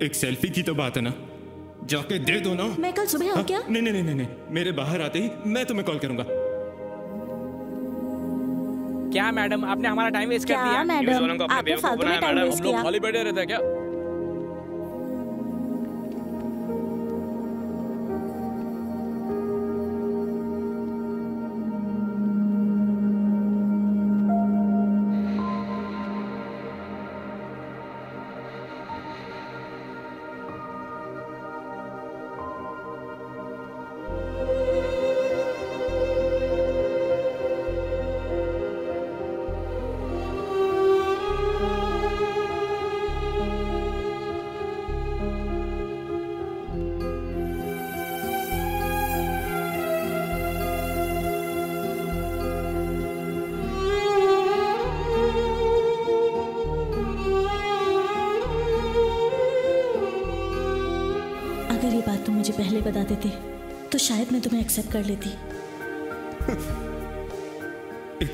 Speaker 3: एक सेल्फी की तो बात है ना, जाके दे दो ना।
Speaker 6: मैं कल सुबह आऊं क्या?
Speaker 3: नहीं नहीं नहीं नहीं, मेरे बाहर आते ही मैं तुम्हें कॉल करूंगा।
Speaker 14: क्या मैडम, आपने हमारा टाइम वेस्ट कर
Speaker 6: क्या
Speaker 14: दिया।
Speaker 6: मैडम, आपने फालतू में टाइम वेस्ट
Speaker 14: हम लोग
Speaker 6: किया।
Speaker 14: खाली बैठे रहते हैं क्या?
Speaker 6: अगर ये बात तुम मुझे पहले बता देते तो शायद मैं तुम्हें एक्सेप्ट कर लेती।
Speaker 3: एक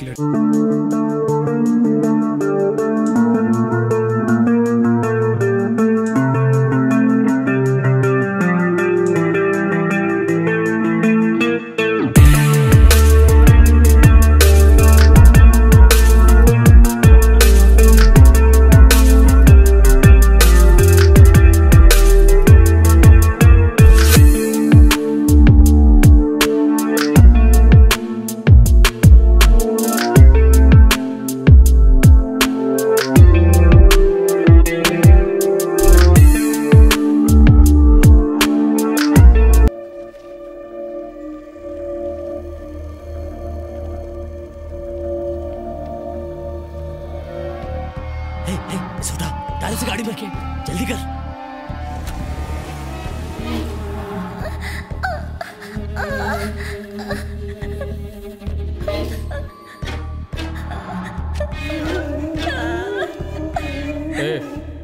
Speaker 16: तारे से गाड़ी में रखे, जल्दी कर।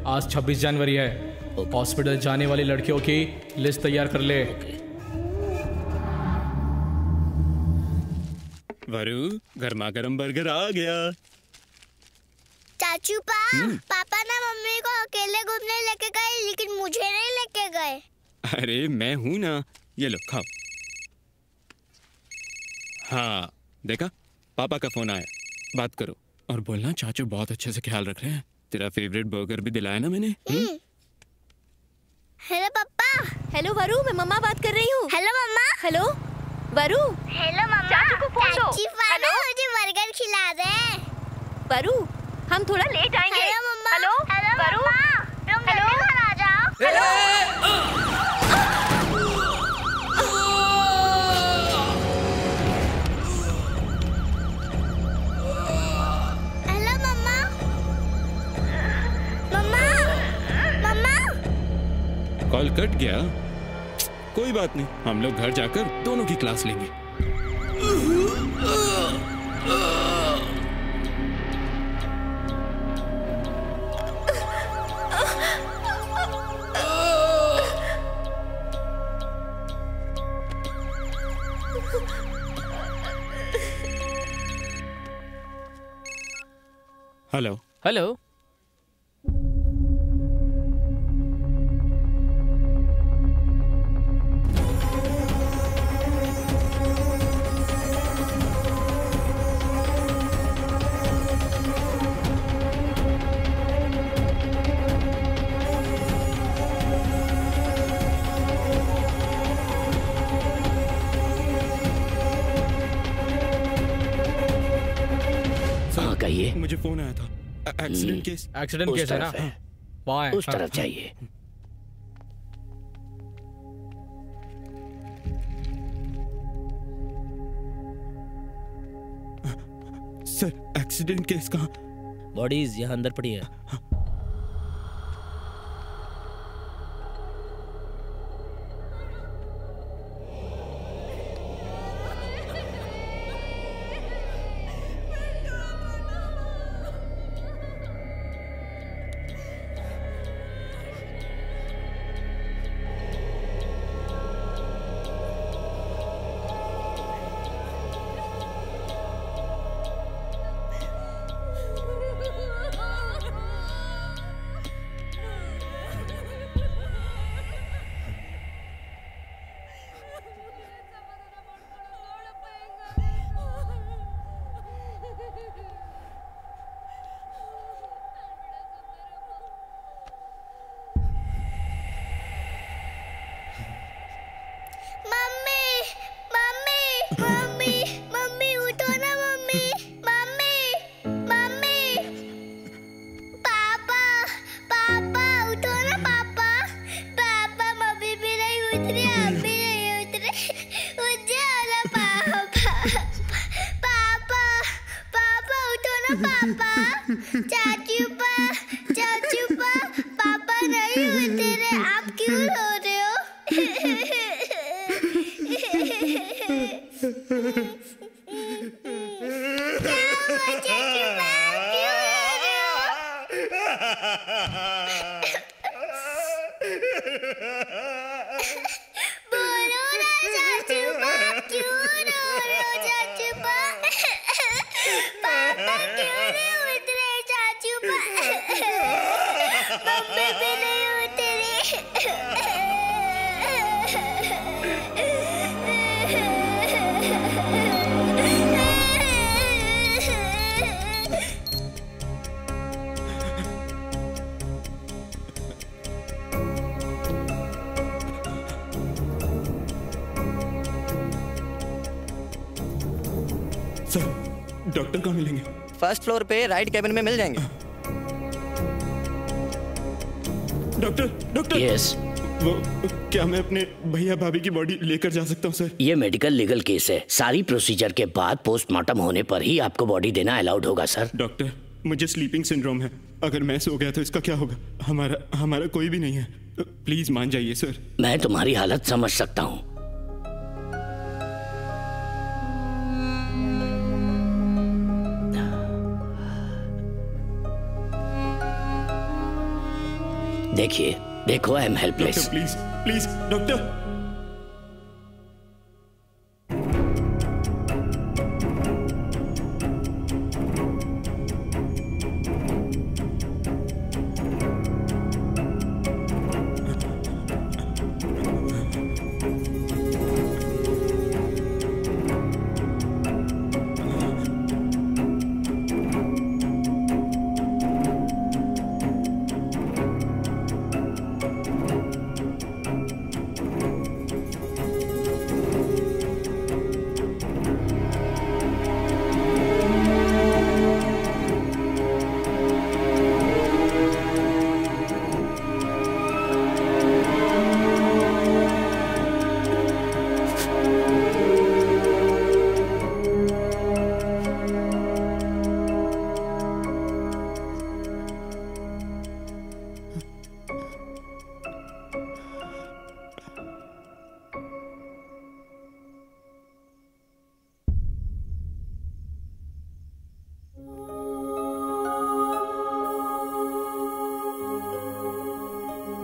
Speaker 14: आज 26 जनवरी है। हॉस्पिटल जाने वाली लड़कियों की लिस्ट तैयार कर ले।
Speaker 3: वरु, गर्मा गर्म बर्गर आ गया।
Speaker 9: चाचू पापा ना मम्मी को अकेले घूमने लेके गए, लेकिन मुझे नहीं लेके गए।
Speaker 3: अरे मैं हूं ना, ये लो खाओ। हाँ देखा, पापा का फोन आया, बात करो और बोलना चाचू बहुत अच्छे से ख्याल रख रहे हैं। तेरा फेवरेट बर्गर भी दिलाया ना मैंने।
Speaker 9: हेलो पापा।
Speaker 10: हेलो वरु, मैं मम्मा बात कर रही हूँ।
Speaker 9: हेलो मम्मा।
Speaker 10: हेलो वरु।
Speaker 9: हेलो मम्मा।
Speaker 10: चाचू को फोन दो।
Speaker 9: चाची पापा मुझे बर्गर खिला दे।
Speaker 10: वरु, हम थोड़ा लेट आएंगे।
Speaker 9: हेलो मम्मा।
Speaker 10: हेलो
Speaker 9: वरु, तुम जल्दी घर आ जाओ। हेलो मम्मा। मम्मा मम्मा।
Speaker 3: कॉल कट गया, कोई बात नहीं, हम लोग घर जाकर दोनों की क्लास लेंगे। Hello
Speaker 14: hello.
Speaker 11: हाँ कहिए।
Speaker 3: मुझे फोन आया था, एक्सीडेंट केस।
Speaker 14: एक्सीडेंट केस है ना, वहाँ है।
Speaker 11: उस तरफ जाइए।
Speaker 3: सर एक्सीडेंट केस कहाँ?
Speaker 16: बॉडीज यहाँ अंदर पड़ी है।
Speaker 3: डॉक्टर कहाँ मिलेंगे?
Speaker 7: फर्स्ट फ्लोर पे राइट कैबिन में मिल जाएंगे।
Speaker 3: डॉक्टर
Speaker 11: यस
Speaker 3: वो क्या मैं अपने भैया भाभी की बॉडी लेकर जा सकता हूँ सर?
Speaker 11: ये मेडिकल लीगल केस है। सारी प्रोसीजर के बाद पोस्टमार्टम होने पर ही आपको बॉडी देना अलाउड होगा सर।
Speaker 3: डॉक्टर मुझे स्लीपिंग सिंड्रोम है, अगर मैं सो गया तो इसका क्या होगा? हमारा कोई भी नहीं है, प्लीज मान जाइए सर।
Speaker 11: मैं तुम्हारी हालत समझ सकता हूँ। देखिए देखो I am helpless.
Speaker 3: Please please doctor.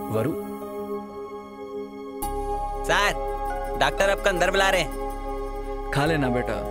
Speaker 4: वरु
Speaker 19: सर डॉक्टर आपको अंदर बुला रहे हैं।
Speaker 5: खा लेना बेटा।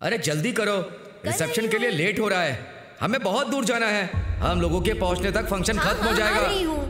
Speaker 8: अरे जल्दी करो, रिसेप्शन के लिए लेट हो रहा है, हमें बहुत दूर जाना है। हम लोगों के पहुंचने तक फंक्शन खत्म हो जाएगा।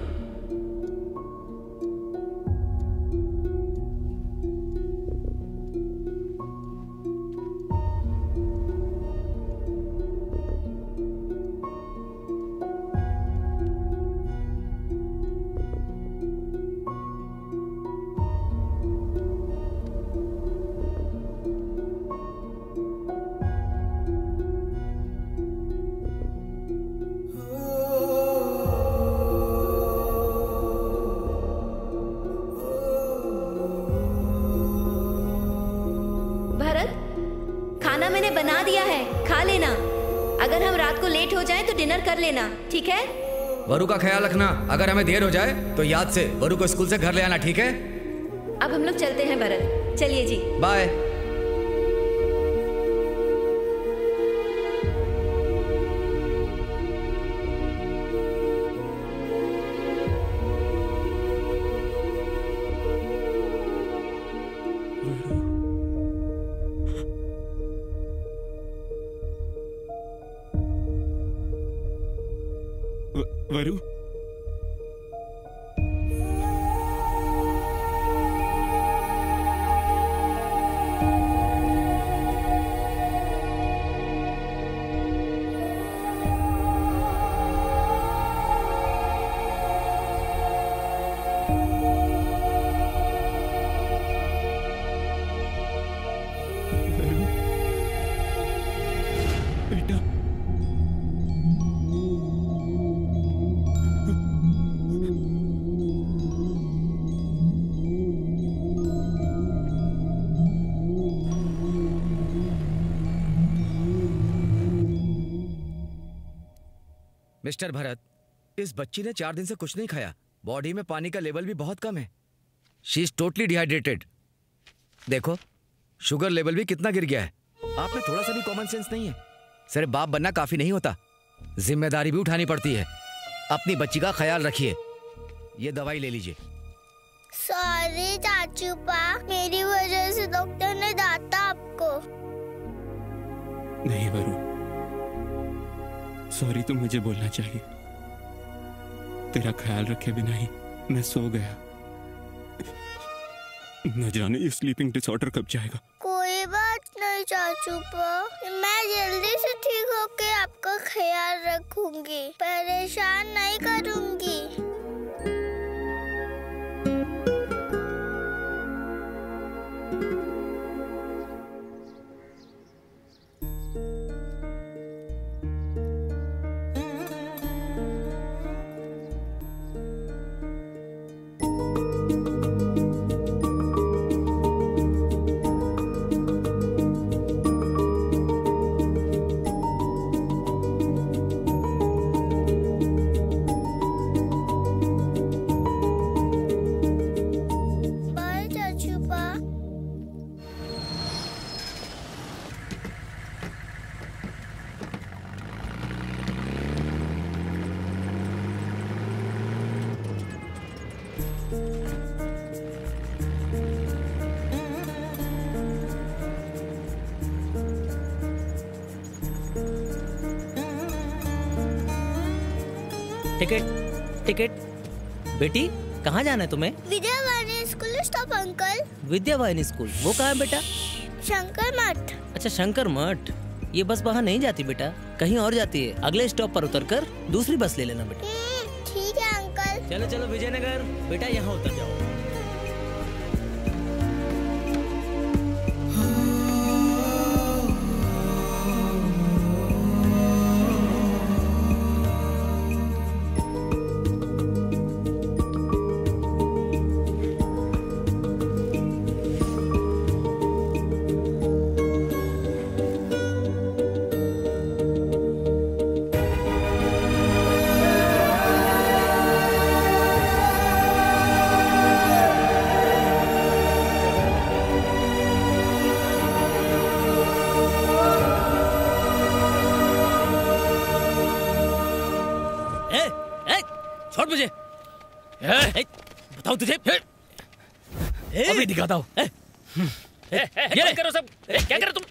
Speaker 10: कर लेना, ठीक है?
Speaker 8: वरु का ख्याल रखना, अगर हमें देर हो जाए तो याद से वरु को स्कूल से घर ले आना, ठीक है?
Speaker 10: अब हम लोग चलते हैं भरत, चलिए जी।
Speaker 8: बाय।
Speaker 3: वरु,
Speaker 8: मिस्टर भरत, इस बच्ची ने 4 दिन से कुछ नहीं खाया, बॉडी में पानी का लेवल भी बहुत कम है। She is totally dehydrated. देखो शुगर लेवल भी कितना गिर गया है। आप में थोड़ा सा भी कॉमन सेंस नहीं है। सिर्फ बाप बनना काफी नहीं होता, जिम्मेदारी भी उठानी पड़ती है। अपनी बच्ची का ख्याल रखिए। ये दवाई ले लीजिए।
Speaker 9: सॉरी चाचू पा, मेरी वजह से डॉक्टर ने डांटा आपको।
Speaker 3: नहीं वरु, सॉरी तो मुझे बोलना चाहिए। तेरा ख्याल रखे बिना ही मैं सो गया। न जाने ये स्लीपिंग डिसऑर्डर कब जाएगा।
Speaker 9: कोई बात नहीं चाचू पा, मैं जल्दी से ठीक होके आपका ख्याल रखूंगी, परेशान नहीं करूंगी।
Speaker 16: टिकट बेटी, कहाँ जाना है तुम्हें?
Speaker 9: Vidyavahini school stop uncle.
Speaker 16: Vidyavahini school, वो कहाँ है बेटा?
Speaker 9: शंकर मठ।
Speaker 16: अच्छा शंकर मठ, ये बस वहाँ नहीं जाती बेटा, कहीं और जाती है। अगले स्टॉप पर उतरकर दूसरी बस ले लेना बेटा।
Speaker 9: ठीक है अंकल।
Speaker 16: चलो चलो विजयनगर, बेटा यहाँ उतर जाओ।
Speaker 15: बताओ तुझे, अभी दिखाता हूँ।
Speaker 12: ये करो सब। क्या कर रहे तुम?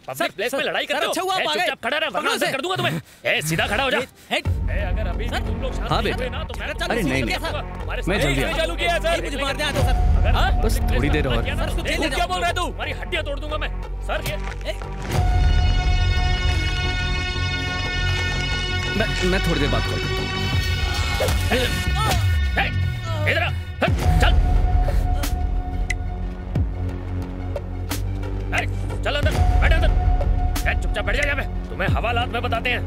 Speaker 12: पब्लिक प्लेस में लड़ाई कर रहे हो? चुपचाप खड़ा रह वरना कर दूंगा तुम्हें। सीधा खड़ा हो जा। अगर अभी तुम लोग
Speaker 5: हाँ बेटा। अरे नहीं मैं जल्दी
Speaker 12: चालू किया सर। मुझे मार दिया सर।
Speaker 5: बस थोड़ी देर और।
Speaker 12: क्या बोल रहा है तू? हमारी हड्डियां तोड़ दूंगा मैं सर। ये
Speaker 5: मैं थोड़ी देर बात कॉल करता हूँ।
Speaker 12: इधर चल चल अंदर बैठ अंदर। चुपचाप बैठ जा यहाँ पे। तुम्हें हवालात में बताते हैं।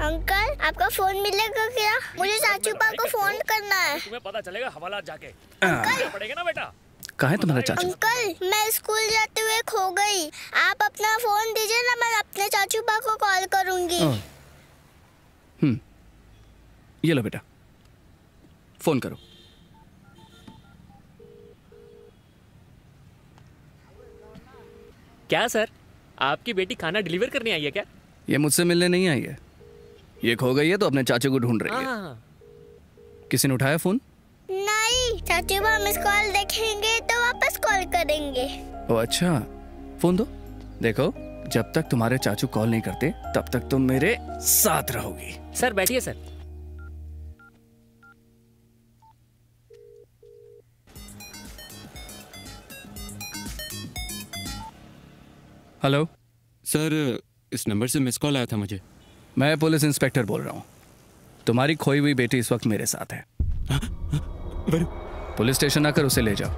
Speaker 9: अंकल आपका फोन मिलेगा क्या? मुझे चाचू पा को फोन करना है।
Speaker 12: तुम्हें पता चलेगा हवालात जाके।
Speaker 9: अंकल
Speaker 12: पड़ेगा ना बेटा।
Speaker 5: कहाँ है तुम्हारा चाचू?
Speaker 9: अंकल मैं स्कूल जाते हुए खो गई। आप अपना फोन दीजिए ना, मैं अपने चाचू पा को कॉल करूंगी।
Speaker 5: ये लो बेटा, फोन करो।
Speaker 4: क्या सर, आपकी बेटी खाना डिलीवर करने आई है क्या?
Speaker 5: ये मुझसे मिलने नहीं आई है। ये खो गई है तो अपने चाचू को ढूंढ रही है। किसी ने उठाया फोन?
Speaker 9: नहीं, चाचू बा मिस कॉल देखेंगे तो वापस कॉल करेंगे।
Speaker 5: ओ अच्छा, फोन दो। देखो जब तक तुम्हारे चाचू कॉल नहीं करते तब तक तुम मेरे साथ रहोगी।
Speaker 4: सर बैठिए सर।
Speaker 5: हेलो
Speaker 3: सर, इस नंबर से मिस कॉल आया था मुझे।
Speaker 5: मैं पुलिस इंस्पेक्टर बोल रहा हूँ। तुम्हारी खोई हुई बेटी इस वक्त मेरे साथ है। पुलिस स्टेशन आकर उसे ले जाओ।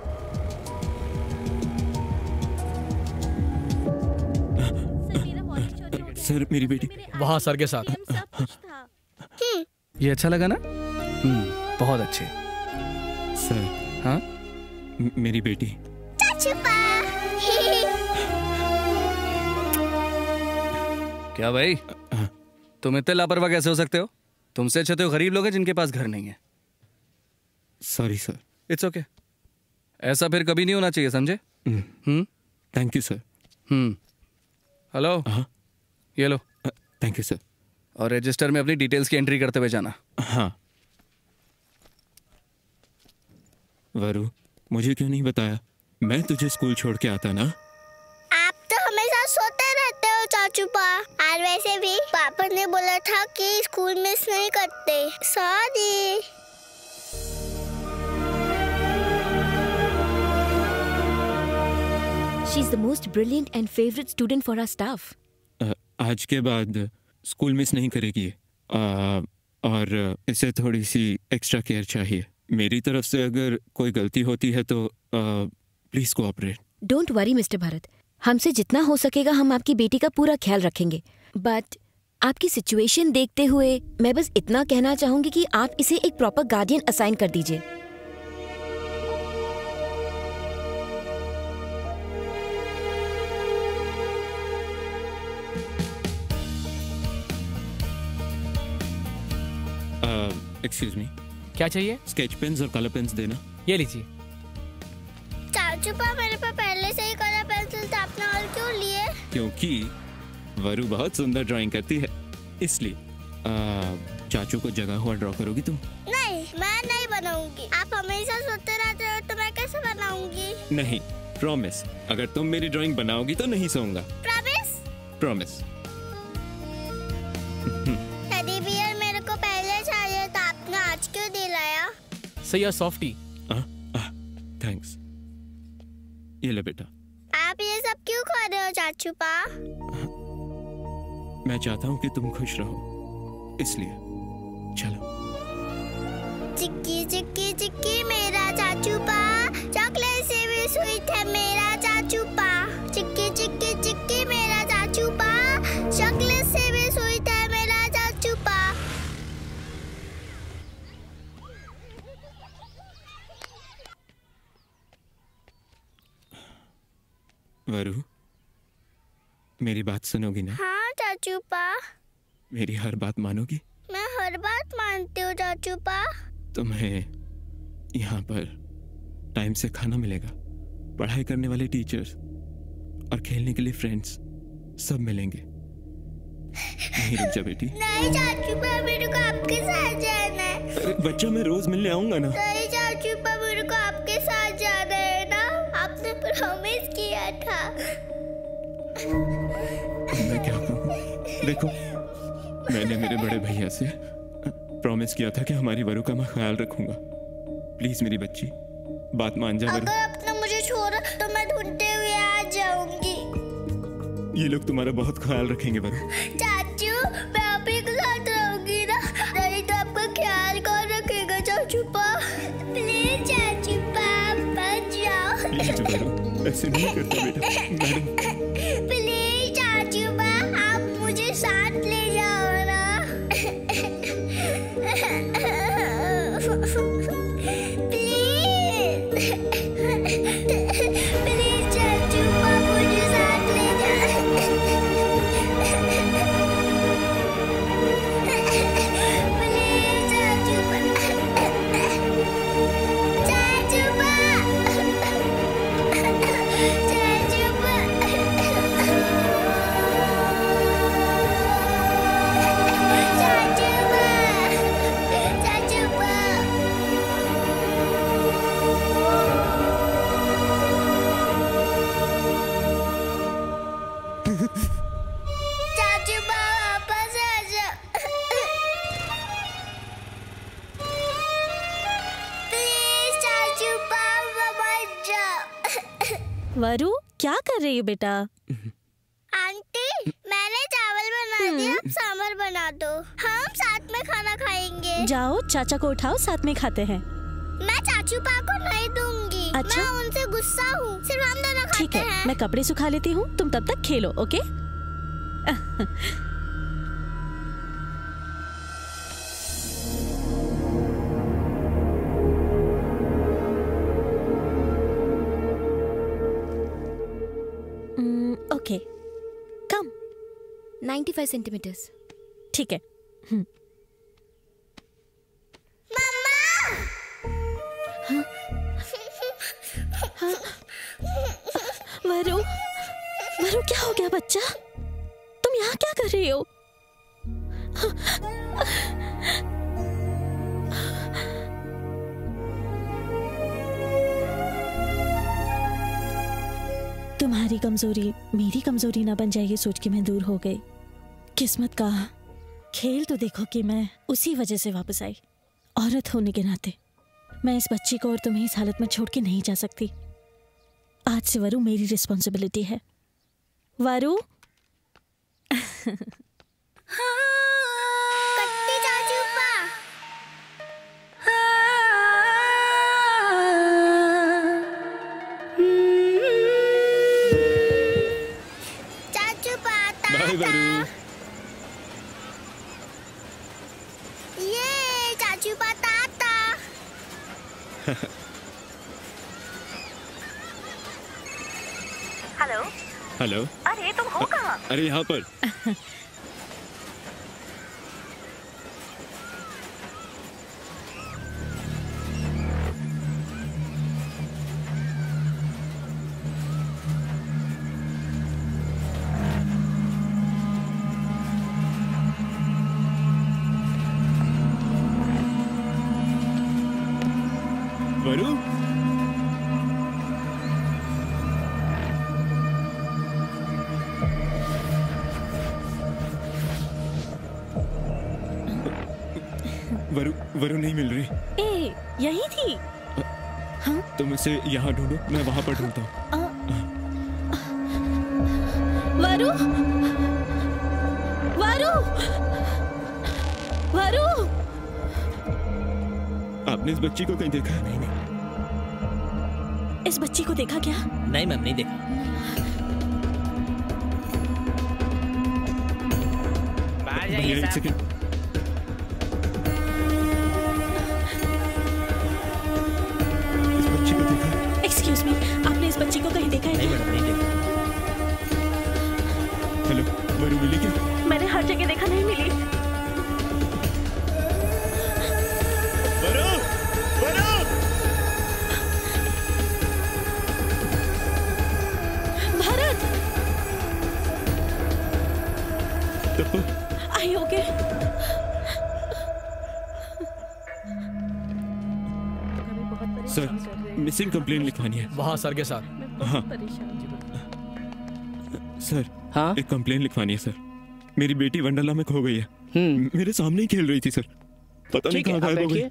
Speaker 3: सर मेरी बेटी
Speaker 14: वहाँ सर के साथ।
Speaker 5: ये अच्छा लगा ना? बहुत अच्छे।
Speaker 3: सर
Speaker 5: हाँ
Speaker 3: मेरी बेटी।
Speaker 9: चाचू पा।
Speaker 5: क्या भाई, तुम इतने लापरवाह कैसे हो सकते हो? तुमसे अच्छे तो गरीब लोग हैं जिनके पास घर नहीं है।
Speaker 3: Sorry sir.
Speaker 5: It's okay. ऐसा फिर कभी नहीं होना चाहिए, समझे?
Speaker 3: Thank you sir.
Speaker 5: हेलो ये लो।
Speaker 3: Thank you sir.
Speaker 5: और रजिस्टर में अपनी डिटेल्स की एंट्री करते हुए जाना।
Speaker 3: हाँ। वरु, मुझे क्यों नहीं बताया? मैं तुझे स्कूल छोड़ के आता ना।
Speaker 9: आप तो हमेशा सोते रहते हो चाचू पा। और वैसे भी पापा ने बोला था कि स्कूल मिस नहीं करते। Sorry.
Speaker 10: She is the most brilliant and favorite student for our staff.
Speaker 3: आज के बाद स्कूल मिस नहीं करेगी और इसे थोड़ी सी एक्स्ट्रा केयर चाहिए मेरी तरफ से। अगर कोई गलती होती है तो please cooperate.
Speaker 10: Don't worry mister Bharat, हमसे जितना हो सकेगा हम आपकी बेटी का पूरा ख्याल रखेंगे। बट आपकी सिचुएशन देखते हुए मैं बस इतना कहना चाहूंगी कि आप इसे एक प्रॉपर गार्डियन असाइन कर दीजिए।
Speaker 3: एक्सक्यूज मी,
Speaker 14: क्या चाहिए?
Speaker 3: स्केच पेन्स और कलर पेन्स देना।
Speaker 14: ये लीजिए।
Speaker 9: चाचू पा मेरे पास पहले से ही कलर पेंसिल था, आपने और क्यों लिए?
Speaker 3: क्योंकि वरु बहुत सुंदर ड्राइंग करती है इसलिए। चाचू को जगह हुआ ड्रॉ करोगी तुम?
Speaker 9: नहीं, मैं नहीं बनाऊंगी। आप हमेशा सोते रहते हो तो मैं कैसे बनाऊंगी?
Speaker 3: नहीं, प्रॉमिस। अगर तुम मेरी ड्राइंग बनाओगी तो नहीं सोऊंगा।
Speaker 9: प्रॉमिस?
Speaker 3: प्रॉमिस।
Speaker 9: टेडी बियर मेरे को पहले चाहिए था, आपने आज क्यों दिलाया?
Speaker 14: सही है सॉफ्टी।
Speaker 3: थैंक्स। ये ले बेटा।
Speaker 9: आप ये सब क्यों खा रहे हो चाचू पा?
Speaker 3: मैं चाहता हूँ कि तुम खुश रहो इसलिए। चलो।
Speaker 9: चिक्की चिक्की चिक्की मेरा चाचू पा, चॉकलेट से भी स्वीट है मेरा चाचू पा। चिक्की चिक्की चिक्की मेरा चाचू पा, चॉकलेट से भी स्वीट है मेरा चाचू पा।
Speaker 3: वरु, मेरी बात सुनोगी ना?
Speaker 9: हाँ चाचू पा।
Speaker 3: मेरी हर बात मानोगी?
Speaker 9: मैं हर बात मानती हूँ चाचू पा।
Speaker 3: तुम्हें यहाँ पर टाइम से खाना मिलेगा, पढ़ाई करने वाले टीचर्स और खेलने के लिए फ्रेंड्स सब मिलेंगे। नहीं रुक जा बेटी।
Speaker 9: नहीं चाचू पा, मेरे को आपके साथ जाना है।
Speaker 3: अरे बच्चा, मैं रोज मिलने आऊंगा ना।
Speaker 9: नहीं चाचू पा, मेरे को आपके साथ जाना है ना। आपने फिर प्रॉमिस किया था।
Speaker 3: मैं क्या कहूँ? देखो, मैंने मेरे बड़े भैया से प्रॉमिस किया था कि हमारी वरु का मैं ख्याल रखूंगा। प्लीज मेरी बच्ची, बात मान जा वरु।
Speaker 9: अगर आपने मुझे छोड़ा तो मैं ढूंढते हुए आ जाऊंगी।
Speaker 3: ये लोग तुम्हारा बहुत ख्याल रखेंगे वरु।
Speaker 9: चाचू, मैं आप ही के साथ रहूंगी ना? नहीं तो आपका ख्याल कौन रखेगा चाचू पा? प्लीज चाचू पा, बच जाओ।
Speaker 3: प्लीज वरु, ऐसे नहीं करते बेटा। मैडम,
Speaker 9: प्लीज चाचू पा, आप मुझे साथ ले जाओ ना। प्लीज चाचू पा, मुझे साथ ले जाओ। प्लीज चाचू पा, चाचू पा, चाचू पा, चाचू पा, चाचू पा, वापस आ जाओ। प्लीज चाचू पा, वापस जाओ।
Speaker 6: वरु, क्या कर रही हो बेटा?
Speaker 9: आंटी, मैंने चावल बना दिया, आप सांभर बना दो। हम साथ में खाना खाएंगे।
Speaker 6: जाओ, चाचा को उठाओ, साथ में खाते हैं।
Speaker 9: मैं चाचू पा को नहीं दूंगी।
Speaker 6: अच्छा?
Speaker 9: मैं उनसे गुस्सा हूँ। सिर्फ हम दोनों
Speaker 6: ठीक
Speaker 9: खाते
Speaker 6: है,
Speaker 9: हैं।
Speaker 6: मैं कपड़े सुखा लेती हूँ, तुम तब तक खेलो, ओके? ओके, कम
Speaker 10: 95 सेंटीमीटर्स।
Speaker 6: ठीक है। वरु, वरु क्या हो गया बच्चा? तुम यहाँ क्या कर रही हो? तुम्हारी कमजोरी मेरी कमजोरी ना बन जाए, ये सोच के मैं दूर हो गई। किस्मत का खेल तो देखो कि मैं उसी वजह से वापस आई। औरत होने के नाते मैं इस बच्ची को और तुम्हें इस हालत में छोड़ के नहीं जा सकती। आज से वरु मेरी रिस्पॉन्सिबिलिटी है। वरु,
Speaker 9: कट्टी चाचू पा। चाचू पा,
Speaker 3: बाय वरु।
Speaker 9: ये चाचू पा ताता।
Speaker 20: हेलो।
Speaker 3: हेलो।
Speaker 20: अरे तुम हो कहाँ?
Speaker 3: अरे यहाँ पर। वरु, वरु, वरु नहीं मिल रही।
Speaker 6: ए, यही थी।
Speaker 3: तुम इसे यहाँ ढूंढो, मैं वहाँ पर ढूंढता हूँ।
Speaker 6: वरु, वरु, वरु,
Speaker 3: आपने इस बच्ची को कहीं देखा?
Speaker 16: नहीं नहीं।
Speaker 6: इस बच्ची को देखा क्या?
Speaker 16: नहीं मैम, नहीं देखा।
Speaker 2: बाहर
Speaker 3: भैया
Speaker 2: जाइए
Speaker 3: एक
Speaker 2: साहब।
Speaker 3: सेकंड। इस बच्ची को देखा?
Speaker 6: एक्सक्यूज मी, आपने इस बच्ची को कहीं देखा है?
Speaker 16: नहीं मैडम, नहीं देखा।
Speaker 3: हेलो, वरु मिली क्या?
Speaker 6: मैंने हर जगह देखा, नहीं मिली।
Speaker 3: Varu, Varu!
Speaker 6: Bharat!
Speaker 3: Tappu,
Speaker 6: Are you okay?
Speaker 3: Sir, missing complaint लिखवानी है।
Speaker 14: वहाँ सर के साथ।
Speaker 3: हाँ सर, हाँ एक कंप्लेन लिखवानी है सर। मेरी बेटी वंडरला में खो गई है। मेरे सामने ही खेल रही थी सर, पता नहीं कहाँ गायब हो गई।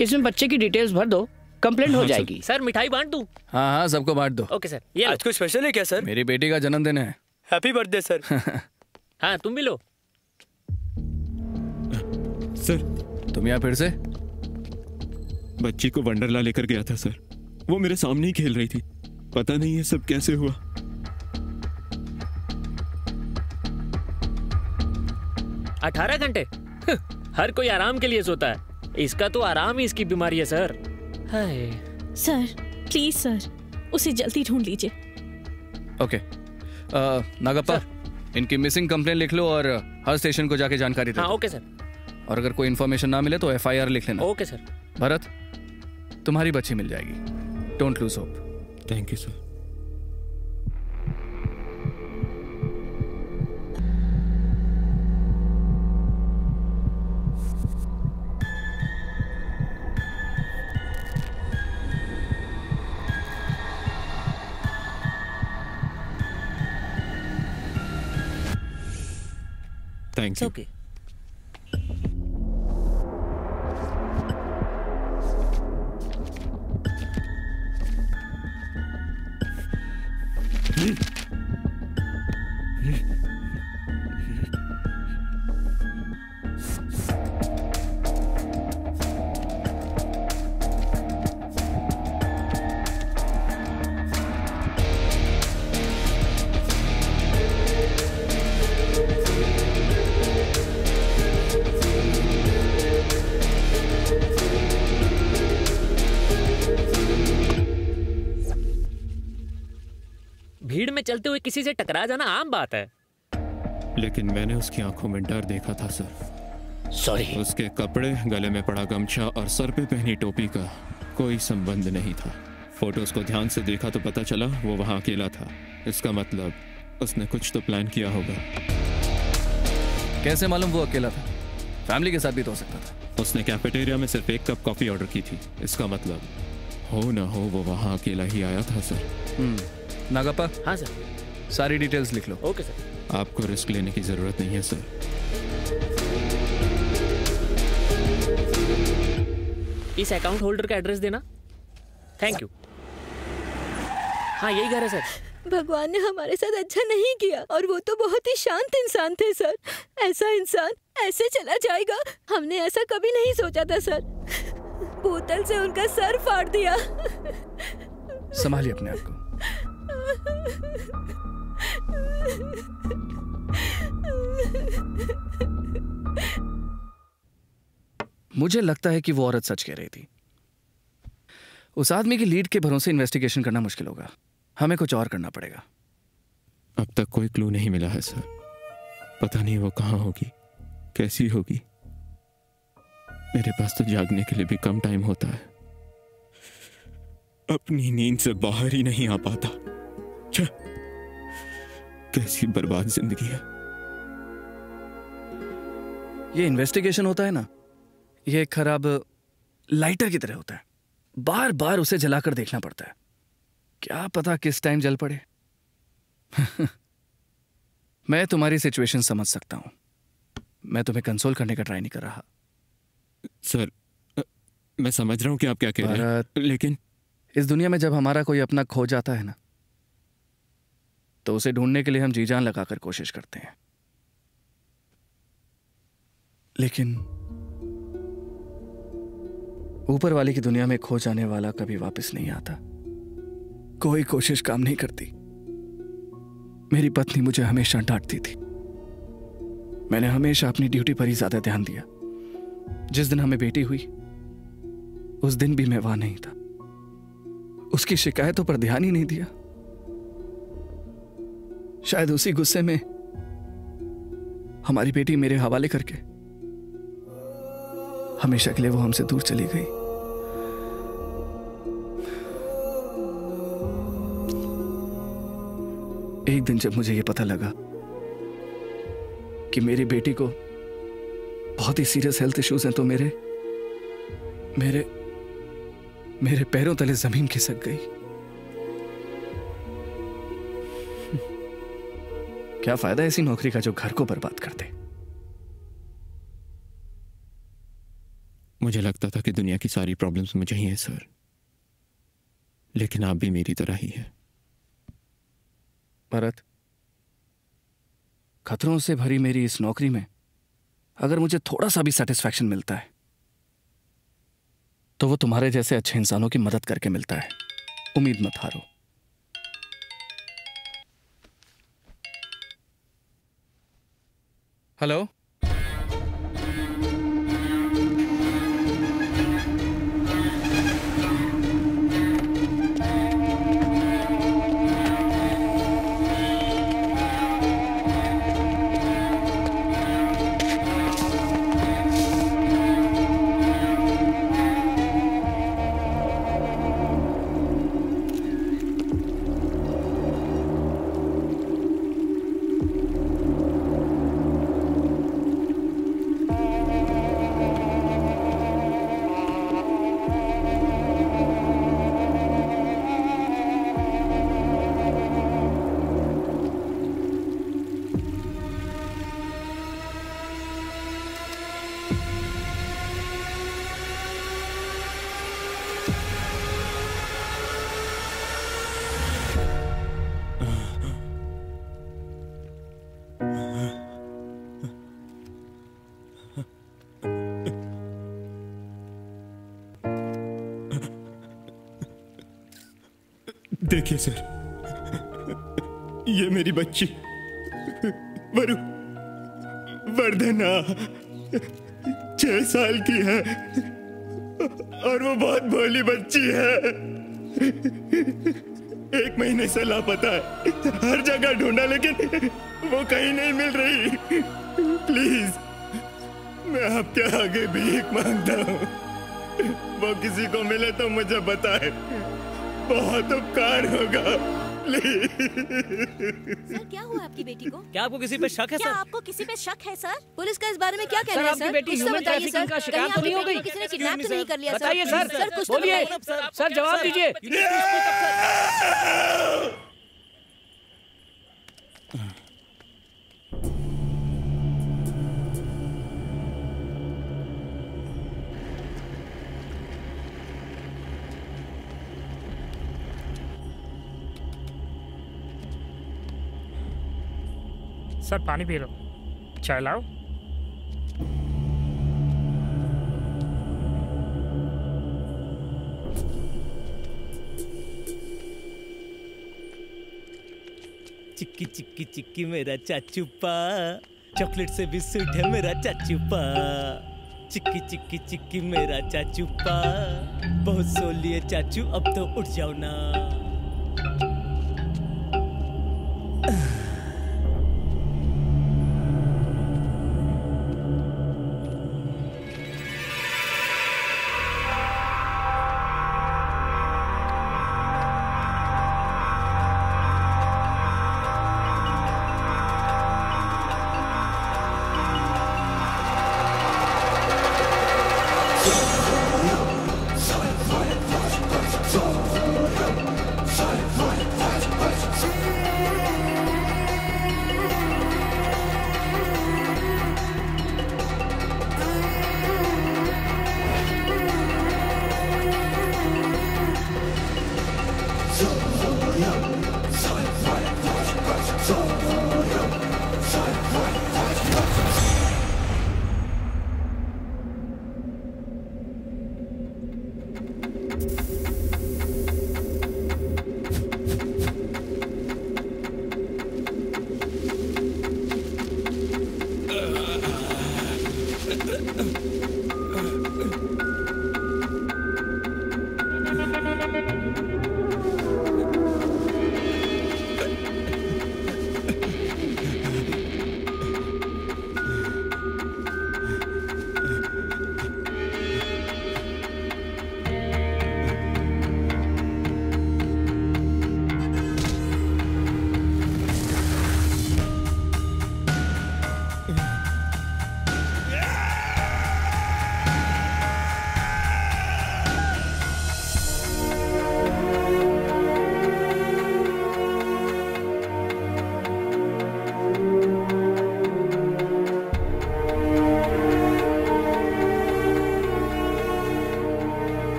Speaker 11: इसमें बच्चे की डिटेल्स भर दो, कंप्लेंट हो जाएगी।
Speaker 4: सर मिठाई बांट दूं?
Speaker 5: हाँ हाँ सबको बांट दो।
Speaker 4: ओके सर, ये
Speaker 19: आज कोई स्पेशल है क्या सर?
Speaker 5: मेरी बेटी का जन्मदिन है।
Speaker 19: Happy birthday sir.
Speaker 4: हाँ तुम भी लो।
Speaker 3: सर
Speaker 5: तुम यहाँ फिर से?
Speaker 3: बच्ची को वंडरला लेकर गया था सर, वो मेरे सामने ही खेल रही थी। पता नहीं ये सब कैसे हुआ।
Speaker 4: अठारह घंटे हर कोई आराम के लिए सोता है, इसका तो आराम ही इसकी बीमारी है sir. Hi
Speaker 6: sir please sir, उसे जल्दी ढूंढ लीजिए।
Speaker 5: ओके नागप्पा, इनकी मिसिंग कंप्लेन लिख लो और हर स्टेशन को जाके जानकारी दो।
Speaker 4: हाँ ओके सर।
Speaker 5: और अगर कोई इन्फॉर्मेशन ना मिले तो FIR लिख लेना।
Speaker 4: Okay sir.
Speaker 5: भरत, तुम्हारी बच्ची मिल जाएगी, don't lose hope.
Speaker 3: Thank you sir. Thank you.
Speaker 4: Okay. भीड़ में चलते हुए किसी से टकरा जाना आम बात है,
Speaker 3: लेकिन मैंने उसकी आंखों में डर देखा था सर।
Speaker 11: सॉरी।
Speaker 3: उसके कपड़े, गले में पड़ा गमछा और सर पे पहनी टोपी का कोई संबंध नहीं था। फोटोज को ध्यान से देखा तो पता चला वो वहां अकेला था। इसका मतलब उसने कुछ तो प्लान किया होगा।
Speaker 5: कैसे मालूम वो अकेला था? फैमिली के साथ भी तो हो सकता था।
Speaker 3: उसने कैफेटेरिया में सिर्फ 1 कप कॉफी ऑर्डर की थी। इसका मतलब हो ना हो वो वहां अकेला ही आया था सर।
Speaker 5: नागप्पा।
Speaker 4: हाँ सर।
Speaker 5: सारी डिटेल्स लिख लो।
Speaker 4: Okay sir.
Speaker 3: आपको रिस्क लेने की जरूरत नहीं है सर।
Speaker 4: इस अकाउंट होल्डर का एड्रेस देना। Thank you. हाँ यही घर है सर।
Speaker 20: भगवान ने हमारे साथ अच्छा नहीं किया, और वो तो बहुत ही शांत इंसान थे सर। ऐसा इंसान ऐसे चला जाएगा, हमने ऐसा कभी नहीं सोचा था सर। बोतल से उनका सर फाड़ दिया।
Speaker 5: संभालिए अपने आप को। मुझे लगता है कि वो औरत सच कह रही थी। उस आदमी की लीड के भरोसे इन्वेस्टिगेशन करना मुश्किल होगा। हमें कुछ और करना पड़ेगा।
Speaker 3: अब तक कोई क्लू नहीं मिला है सर। पता नहीं वो कहाँ होगी, कैसी होगी। मेरे पास तो जागने के लिए भी कम टाइम होता है। अपनी नींद से बाहर ही नहीं आ पाता। कैसी बर्बाद जिंदगी है।
Speaker 5: ये इन्वेस्टिगेशन होता है ना, ये एक खराब लाइटर की तरह होता है। बार बार उसे जलाकर देखना पड़ता है। क्या पता किस टाइम जल पड़े। मैं तुम्हारी सिचुएशन समझ सकता हूं। मैं तुम्हें कंसोल करने का ट्राई नहीं कर रहा।
Speaker 3: सर मैं समझ रहा हूं कि आप क्या कह रहे हैं, लेकिन
Speaker 5: इस दुनिया में जब हमारा कोई अपना खो जाता है ना, तो उसे ढूंढने के लिए हम जी जान लगाकर कोशिश करते हैं। लेकिन ऊपर वाले की दुनिया में खो जाने वाला कभी वापस नहीं आता। कोई कोशिश काम नहीं करती। मेरी पत्नी मुझे हमेशा डांटती थी। मैंने हमेशा अपनी ड्यूटी पर ही ज्यादा ध्यान दिया। जिस दिन हमें बेटी हुई, उस दिन भी मैं वहां नहीं था। उसकी शिकायतों पर ध्यान ही नहीं दिया। शायद उसी गुस्से में हमारी बेटी मेरे हवाले करके हमेशा के लिए वो हमसे दूर चली गई। एक दिन जब मुझे यह पता लगा कि मेरी बेटी को बहुत ही सीरियस हेल्थ इश्यूज हैं, तो मेरे पैरों तले जमीन खिसक गई। क्या फायदा ऐसी नौकरी का जो घर को बर्बाद कर दे।
Speaker 3: मुझे लगता था कि दुनिया की सारी प्रॉब्लम्स मुझे ही है सर, लेकिन आप भी मेरी तरह ही है।
Speaker 5: भरत, खतरों से भरी मेरी इस नौकरी में अगर मुझे थोड़ा सा भी सेटिस्फैक्शन मिलता है तो वो तुम्हारे जैसे अच्छे इंसानों की मदद करके मिलता है। उम्मीद मत हारो। हेलो,
Speaker 1: देखिए सर, ये मेरी बच्ची वर्धना 6 साल की है और वो बहुत भोली बच्ची है। 1 महीने से लापता है, हर जगह ढूंढा लेकिन वो कहीं नहीं मिल रही। प्लीज, मैं आपके आगे भीख मांगता हूँ, वो किसी को मिले तो मुझे बताए, बहुत उपकार होगा।
Speaker 6: सर, क्या हुआ आपकी बेटी को?
Speaker 16: क्या आपको किसी पे शक है
Speaker 6: क्या
Speaker 16: सर?
Speaker 6: आपको किसी पे शक है सर? पुलिस का इस बारे में क्या कहना है
Speaker 11: आपकी बेटी
Speaker 6: कुछ तो
Speaker 11: ह्यूमन
Speaker 6: बताइए
Speaker 11: ट्रैफिकिंग का शिकार
Speaker 6: कहीं
Speaker 11: तो नहीं हो
Speaker 6: आपकी
Speaker 11: गई?
Speaker 6: बेटी को किसी ने किडनैप तो नहीं कर लिया?
Speaker 11: बताइए सर,
Speaker 6: कुछ तो
Speaker 11: बोलिए
Speaker 6: बताइए।
Speaker 11: सर, जवाब दीजिए।
Speaker 21: सर, पानी पी लो, चाय लाओ।
Speaker 16: चिक्की चिक्की चिक्की मेरा चाचूपा, चॉकलेट से भी स्वीट है मेरा चाचूपा। चिक्की चिक्की चिक्की मेरा चाचूपा, बहुत सो लिए चाचू, अब तो उठ जाओ ना।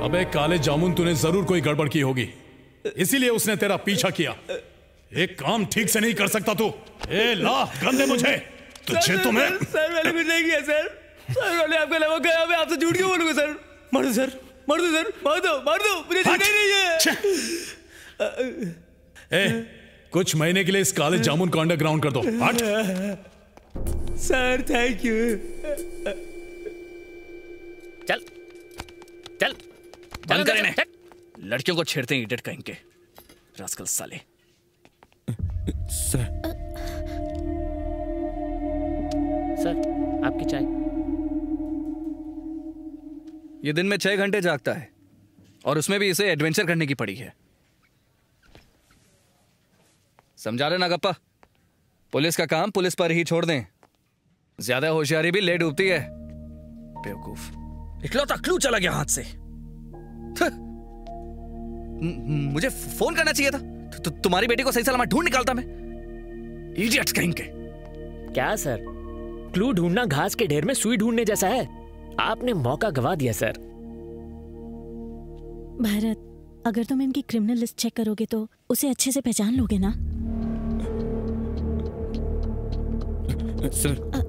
Speaker 13: अबे काले जामुन, तूने जरूर कोई गड़बड़ की होगी, इसीलिए उसने तेरा पीछा किया। एक काम ठीक से नहीं कर सकता तू। ए ला गन दे मुझे। तुझे तो मैं
Speaker 16: सर मैंने कुछ नहीं किया सर। सर मैंने आपके अलावा गया, मैं आपसे झूठ क्यों बोलूंगा सर? मार दो सर, मार दो सर, मार दो, मुझे जीना ही नहीं है।
Speaker 13: ए, कुछ महीने के लिए इस काले जामुन को अंडरग्राउंड कर दो। हट।
Speaker 16: Sir thank you.
Speaker 5: चल चल बंद कर इन्हें। लड़कियों को छेड़ते हैं इडियट कहीं के रास्कल साले।
Speaker 3: सर
Speaker 4: आपकी चाय।
Speaker 5: ये दिन में 6 घंटे जागता है और उसमें भी इसे एडवेंचर करने की पड़ी है। समझा रहे ना गप्पा? पुलिस का काम पुलिस पर ही छोड़ दें। ज्यादा होशियारी भी ले डूबती है। बेवकूफ। इकलौता क्लू चला गया हाथ से। मुझे फोन करना चाहिए था। तुम्हारी बेटी को सही सलामत ढूंढ निकालता मैं। इडियट्स कहीं के।
Speaker 4: क्या सर, क्लू ढूंढना घास के ढेर में सुई ढूंढने जैसा है। आपने मौका गवा दिया सर।
Speaker 6: भारत, अगर तुम इनकी क्रिमिनल लिस्ट चेक करोगे तो उसे अच्छे से पहचान लोगे ना?
Speaker 3: सर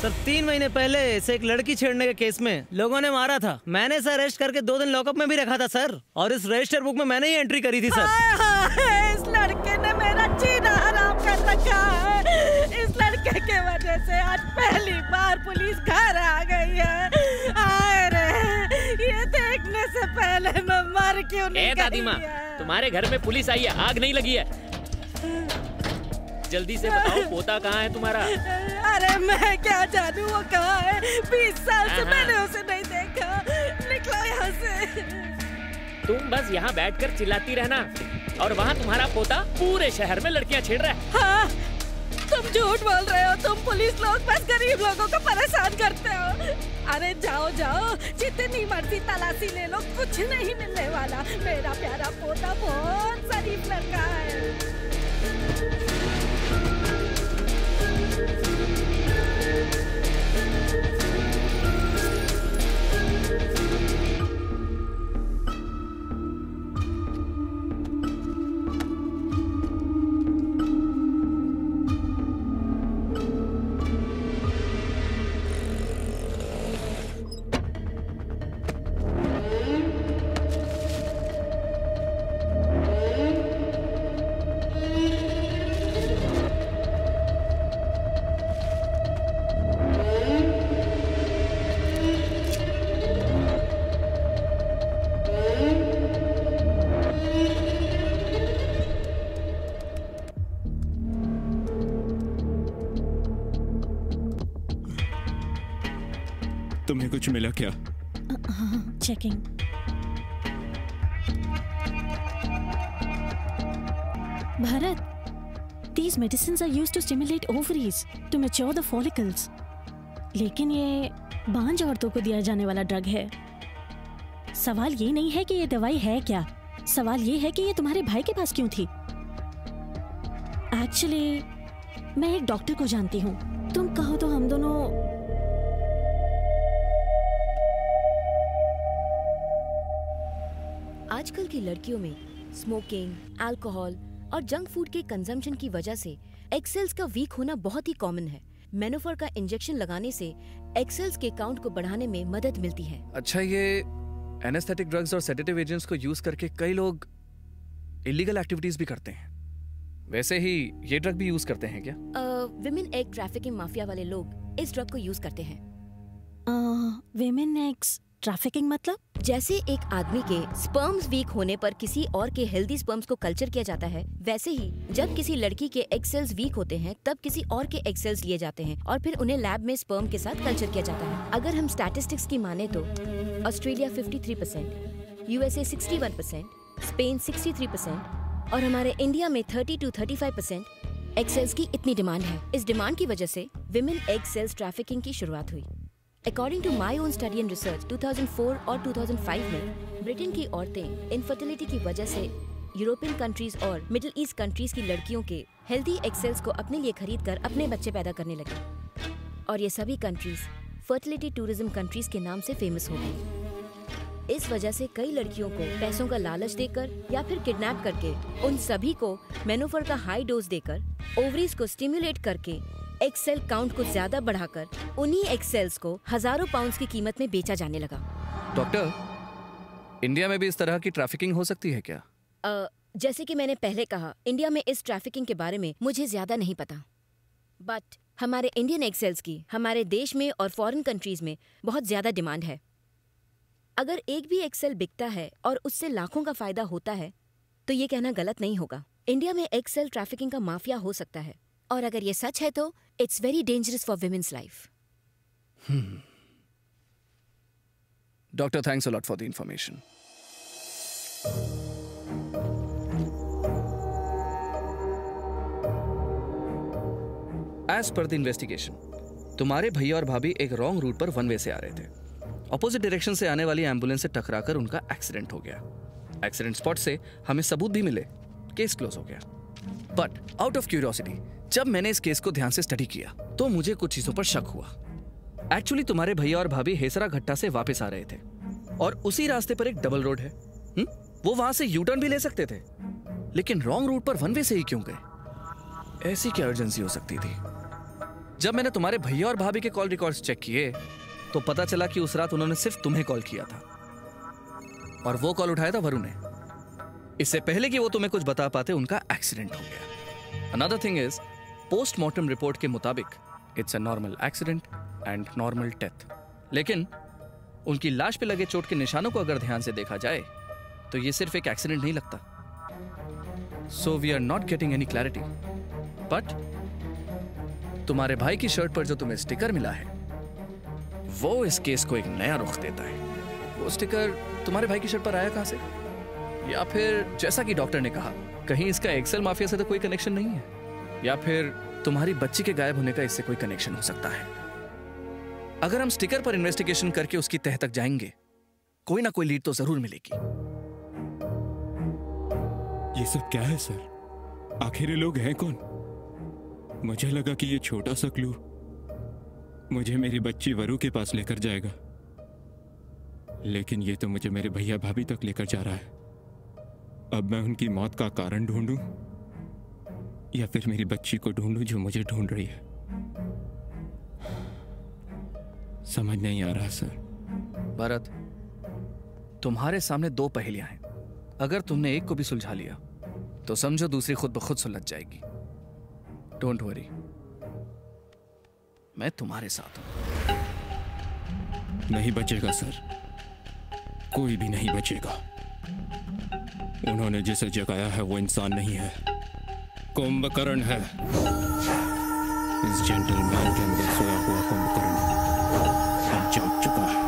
Speaker 16: सर 3 महीने पहले इसे एक लड़की छेड़ने के केस में लोगों ने मारा था। मैंने इसे अरेस्ट करके 2 दिन लॉकअप में भी रखा था सर, और इस रजिस्टर बुक में मैंने ही एंट्री करी थी सर।
Speaker 20: इस लड़के ने मेरा जीना हराम कर रखा है। इस लड़के के वजह से आज पहली बार पुलिस घर आ गई है। आए रे, ये देखने से पहले मैं मर क्यों नहीं गई?
Speaker 4: दादी माँ, तुम्हारे घर में पुलिस आई है, आग नहीं लगी है। जल्दी से बताओ पोता कहाँ है तुम्हारा?
Speaker 20: अरे मैं क्या जानूं वो कहाँ है? 20 साल से मैंने उसे नहीं देखा। निकलो यहाँ से।
Speaker 4: तुम बस यहाँ बैठकर चिल्लाती रहना और वहाँ तुम्हारा पोता पूरे शहर में लड़कियाँ छेड़ रहा है।
Speaker 20: हाँ, तुम झूठ बोल रहे हो। तुम पुलिस लोग बस गरीब लोगों को परेशान करते हो। अरे जाओ जाओ, जितनी मर्जी तलाशी ले लो, कुछ नहीं मिलने वाला। मेरा प्यारा पोता बहुत शरीफ लड़का है।
Speaker 3: तुम्हें कुछ मिला क्या?
Speaker 6: Checking. Bharat, these medicines are used to stimulate ovaries to mature the follicles. लेकिन ये बांझ औरतों को दिया जाने वाला ड्रग है। सवाल ये नहीं है कि ये दवाई है क्या, सवाल ये है कि ये तुम्हारे भाई के पास क्यों थी। एक्चुअली मैं एक डॉक्टर को जानती हूँ। तुम कहो तो हम दोनों
Speaker 10: आजकल की लड़कियों में स्मोकिंग, अल्कोहल और जंक फूड के कंजम्पशन की वजह से एग सेल्स का वीक होना बहुत ही कॉमन है। मेनोफॉर का इंजेक्शन लगाने से एग सेल्स के काउंट को बढ़ाने में मदद मिलती है।
Speaker 5: अच्छा, ये एनेस्थेटिक ड्रग्स और सेडेटिव एजेंट्स को यूज करके कई लोग इलीगल एक्टिविटीज भी करते हैं। वैसे ही ये ड्रग भी यूज करते हैं क्या?
Speaker 10: विमेन एग ट्रैफिकिंग माफिया वाले लोग इस ड्रग को यूज करते हैं।
Speaker 6: विमेन एग्स ट्रैफिकिंग मतलब?
Speaker 10: जैसे एक आदमी के स्पर्म्स वीक होने पर किसी और के हेल्दी स्पर्म्स को कल्चर किया जाता है, वैसे ही जब किसी लड़की के एग सेल्स वीक होते हैं तब किसी और के एग सेल्स लिए जाते हैं और फिर उन्हें लैब में स्पर्म के साथ कल्चर किया जाता है। अगर हम स्टैटिस्टिक्स की माने तो ऑस्ट्रेलिया 53%, यूएसए 61%, स्पेन 63% और हमारे इंडिया में 30 to 35% एग सेल्स की इतनी डिमांड है। इस डिमांड की वजह से विमेन एग सेल्स ट्रैफिकिंग की शुरुआत हुई। According to my own study and research 2004 और 2005 में ब्रिटेन की औरतें इनफर्टिलिटी की वजह से यूरोपियन कंट्रीज और मिडिल ईस्ट कंट्रीज की लड़कियों के हेल्दी एग सेल्स को अपने लिए खरीद कर अपने बच्चे पैदा करने लगे और ये सभी कंट्रीज फर्टिलिटी टूरिज्म कंट्रीज के नाम से फेमस हो गई। इस वजह से कई लड़कियों को पैसों का लालच देकर या फिर किडनैप करके उन सभी को मेनोफर का हाई डोज देकर ओवरीज को स्टिमुलेट करके एग सेल काउंट को ज्यादा बढ़ाकर उन्हीं एग सेल्स को हजारों पाउंड्स की कीमत में बेचा जाने लगा।
Speaker 5: डॉक्टर, इंडिया में भी इस तरह की ट्रैफिकिंग हो सकती है क्या?
Speaker 10: जैसे कि मैंने पहले कहा, इंडिया में इस ट्रैफिकिंग के बारे में मुझे ज्यादा नहीं पता, बट हमारे इंडियन एग सेल्स की हमारे देश में और फॉरेन कंट्रीज में बहुत ज्यादा डिमांड है। अगर एक भी एग सेल बिकता है और उससे लाखों का फायदा होता है तो ये कहना गलत नहीं होगा। इंडिया में एग सेल ट्रैफिकिंग का माफिया हो सकता है और अगर ये सच है तो it's very dangerous for women's life.
Speaker 5: Doctor, thanks a lot for the information. As per the investigation, तुम्हारे भैया और भाभी एक रॉन्ग रूट पर वन वे से आ रहे थे। ऑपोजिट डायरेक्शन से आने वाली एम्बुलेंस से टकराकर उनका एक्सीडेंट हो गया। एक्सीडेंट स्पॉट से हमें सबूत भी मिले, केस क्लोज हो गया। बट आउट ऑफ क्यूरियोसिटी, जब मैंने इस केस को ध्यान से स्टडी किया तो मुझे कुछ चीजों पर शक हुआ। एक्चुअली तुम्हारे भैया और भाभी हेसरा घट्टा से वापस आ रहे थे और उसी रास्ते पर एक डबल रोड है। वो वहां से यू टर्न भी ले सकते थे, लेकिन रॉन्ग रूट पर वन वे से ही क्यों गए? ऐसी क्या अर्जेंसी हो सकती थी? जब मैंने तुम्हारे भैया और भाभी के कॉल रिकॉर्ड्स चेक किए तो पता चला कि उस रात उन्होंने सिर्फ तुम्हें कॉल किया था और वो कॉल उठाया था वरुण ने। इससे पहले कि वो तुम्हें कुछ बता पाते उनका एक्सीडेंट हो गया। Another thing is, postmortem report के मुताबिक it's a normal accident and normal death, लेकिन उनकी लाश पे लगे चोट के निशानों को अगर ध्यान से देखा जाए तो ये सिर्फ एक एक्सीडेंट नहीं लगता। So we are not getting any clarity. But तुम्हारे भाई की शर्ट पर जो तुम्हें स्टिकर मिला है वो इस केस को एक नया रुख देता है। वो स्टिकर तुम्हारे भाई की शर्ट पर आया कहां से? या फिर जैसा कि डॉक्टर ने कहा, कहीं इसका एक्सेल माफिया से तो कोई कनेक्शन नहीं है, या फिर तुम्हारी बच्ची के गायब होने का इससे कोई कनेक्शन हो सकता है। अगर हम स्टिकर पर इन्वेस्टिगेशन करके उसकी तह तक जाएंगे, कोई ना कोई लीड तो जरूर मिलेगी।
Speaker 3: ये सब क्या है सर? आखिर ये लोग हैं कौन? मुझे लगा कि ये छोटा सा क्लू मुझे मेरी बच्ची वरु के पास लेकर जाएगा, लेकिन ये तो मुझे मेरे भैया भाभी तक लेकर जा रहा है। अब मैं उनकी मौत का कारण ढूंढूं या फिर मेरी बच्ची को ढूंढूं जो मुझे ढूंढ रही है? समझ नहीं आ रहा सर।
Speaker 5: भरत, तुम्हारे सामने दो पहेलियां हैं। अगर तुमने एक को भी सुलझा लिया तो समझो दूसरी खुद ब खुद सुलझ जाएगी। डोंट वरी, मैं तुम्हारे साथ हूं।
Speaker 3: नहीं बचेगा सर, कोई भी नहीं बचेगा। उन्होंने जिसे जगाया है वो इंसान नहीं है, कुंभकर्ण है। इस जेंटलमैन के अंदर सोया हुआ कुंभकर्ण अब जाग चुका है।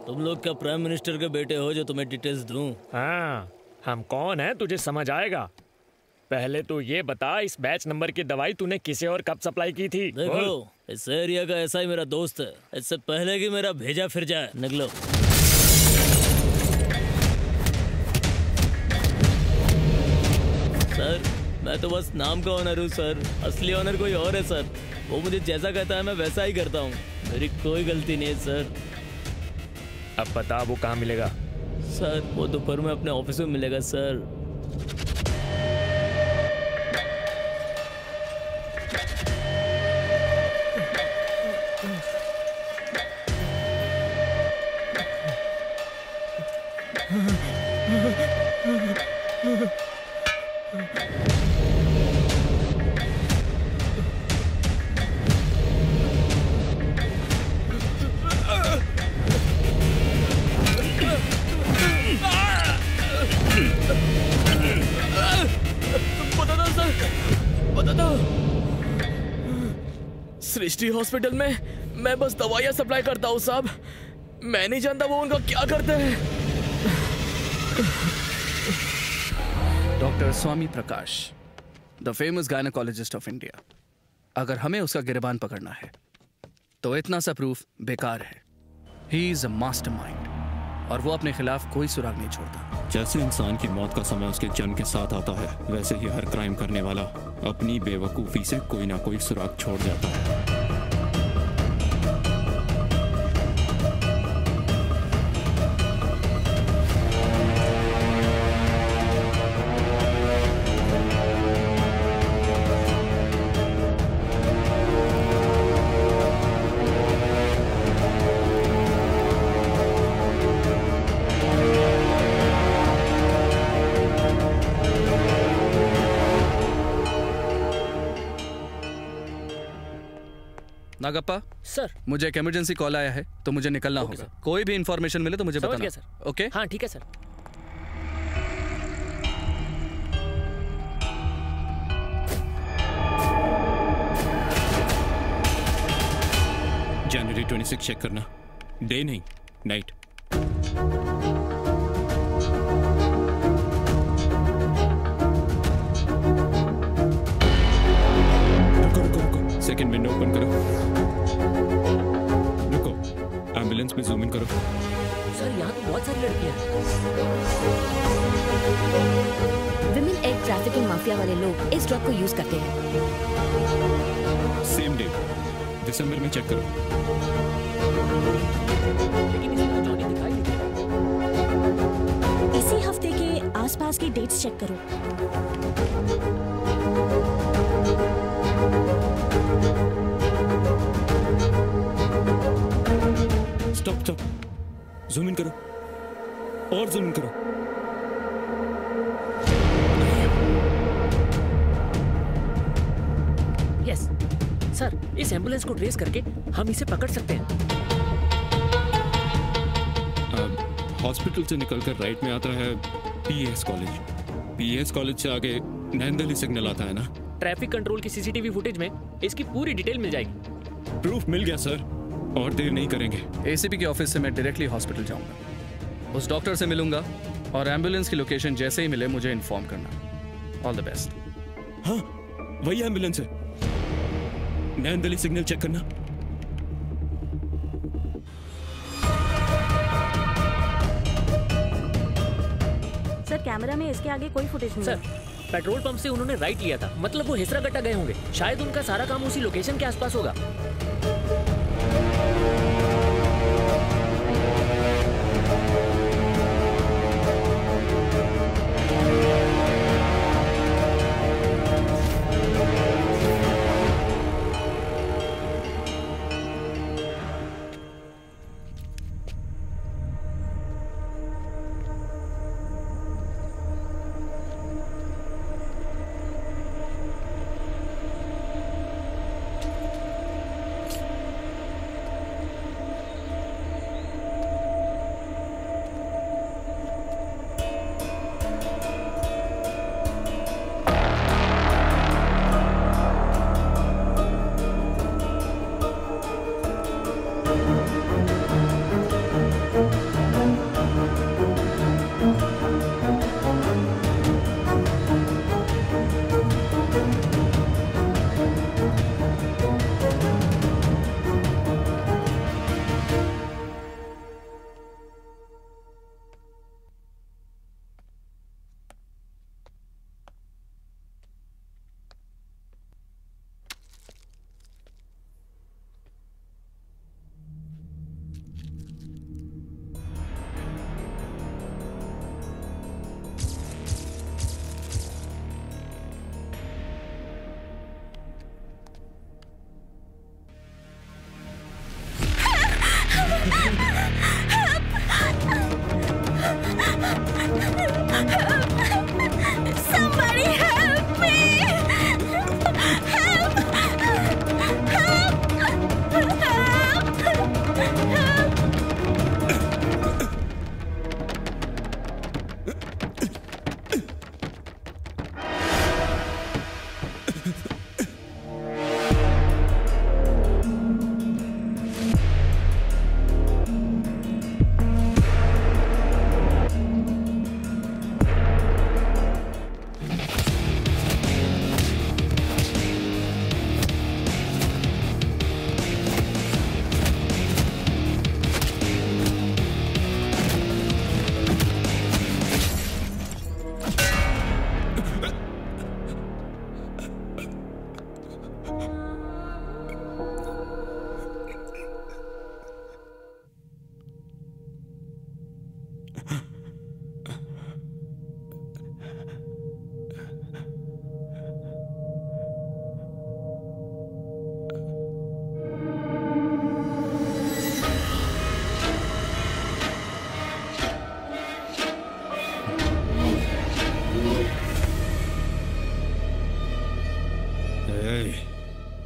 Speaker 16: तुम लोग क्या प्राइम मिनिस्टर के बेटे हो जो तुम्हें डिटेल्स दूं?
Speaker 12: हाँ, हम कौन हैं तुझे समझ आएगा। पहले तो ये बता, इस बैच नंबर की दवाई तूने किसे और कब सप्लाई की थी?
Speaker 16: देखो, इस एरिया का ऐसा ही मेरा दोस्त है, इससे पहले कि मेरा भेजा फिर जाए। निकलो। सर, मैं तो बस नाम का ऑनर हूँ सर, असली ऑनर कोई और है सर। वो मुझे जैसा कहता है मैं वैसा ही करता हूँ, मेरी कोई गलती नहीं है सर।
Speaker 12: अब बता वो कहाँ मिलेगा?
Speaker 16: सर, वो दोपहर में अपने ऑफिस में मिलेगा सर।
Speaker 5: बता दो सर, बता दो। सृष्टि हॉस्पिटल में मैं बस दवाइयाँ सप्लाई करता हूँ साहब, मैं नहीं जानता वो उनका क्या करते हैं। Doctor Swami Prakash, the famous gynaecologist of India. अगर हमें उसका गिरबान पकड़ना है तो इतना सा प्रूफ बेकार है। ही इज अ मास्टरमाइंड और वो अपने खिलाफ कोई सुराग नहीं छोड़ता।
Speaker 3: जैसे इंसान की मौत का समय उसके जन्म के साथ आता है, वैसे ही हर क्राइम करने वाला अपनी बेवकूफ़ी से कोई ना कोई सुराग छोड़ जाता है।
Speaker 5: नागप्पा
Speaker 4: सर,
Speaker 5: मुझे एक इमरजेंसी कॉल आया है तो मुझे निकलना होगा। कोई भी इंफॉर्मेशन मिले तो मुझे
Speaker 4: समझ
Speaker 5: बताना।
Speaker 4: गया सर।
Speaker 5: ओके?
Speaker 4: हाँ ठीक है सर।
Speaker 3: जनवरी 26 चेक करना, डे नहीं नाइट। सेकंड विंडो ओपन करो। रुको, एम्बुलेंस में जूम इन करो।
Speaker 4: सर यहाँ तो बहुत सारी लड़कियाँ हैं।
Speaker 10: विमेन एग ट्रैफिकिंग माफिया वाले लोग इस ड्रग को यूज करते हैं।
Speaker 3: सेम डे दिसंबर में चेक करो।
Speaker 6: इसी हफ्ते के आसपास की डेट्स चेक करो।
Speaker 3: स्टॉप स्टॉप, जूम इन करो और जूम इन करो।
Speaker 4: यस सर, इस एम्बुलेंस को ट्रेस करके हम इसे पकड़ सकते हैं।
Speaker 3: हॉस्पिटल से निकलकर राइट में आता है पीएस कॉलेज। पीएस कॉलेज से आगे नैनदली सिग्नल आता है ना।
Speaker 4: ट्रैफिक कंट्रोल की सीसीटीवी फुटेज में इसकी पूरी डिटेल मिल जाएगी।
Speaker 3: प्रूफ मिल गया सर, और देर नहीं करेंगे।
Speaker 5: एसीपी के ऑफिस से मैं डायरेक्टली हॉस्पिटल जाऊंगा, उस डॉक्टर से मिलूंगा और एम्बुलेंस की लोकेशन जैसे ही मिले मुझे इन्फॉर्म करना। All the best.
Speaker 3: हाँ वही एम्बुलेंस है। नैनदली सिग्नल चेक करना।
Speaker 6: सर कैमरा में इसके आगे कोई फुटेज नहीं
Speaker 4: सर, पेट्रोल पंप से उन्होंने राइट लिया था, मतलब वो हिसरा गट्टा गए होंगे। शायद उनका सारा काम उसी लोकेशन के आसपास होगा।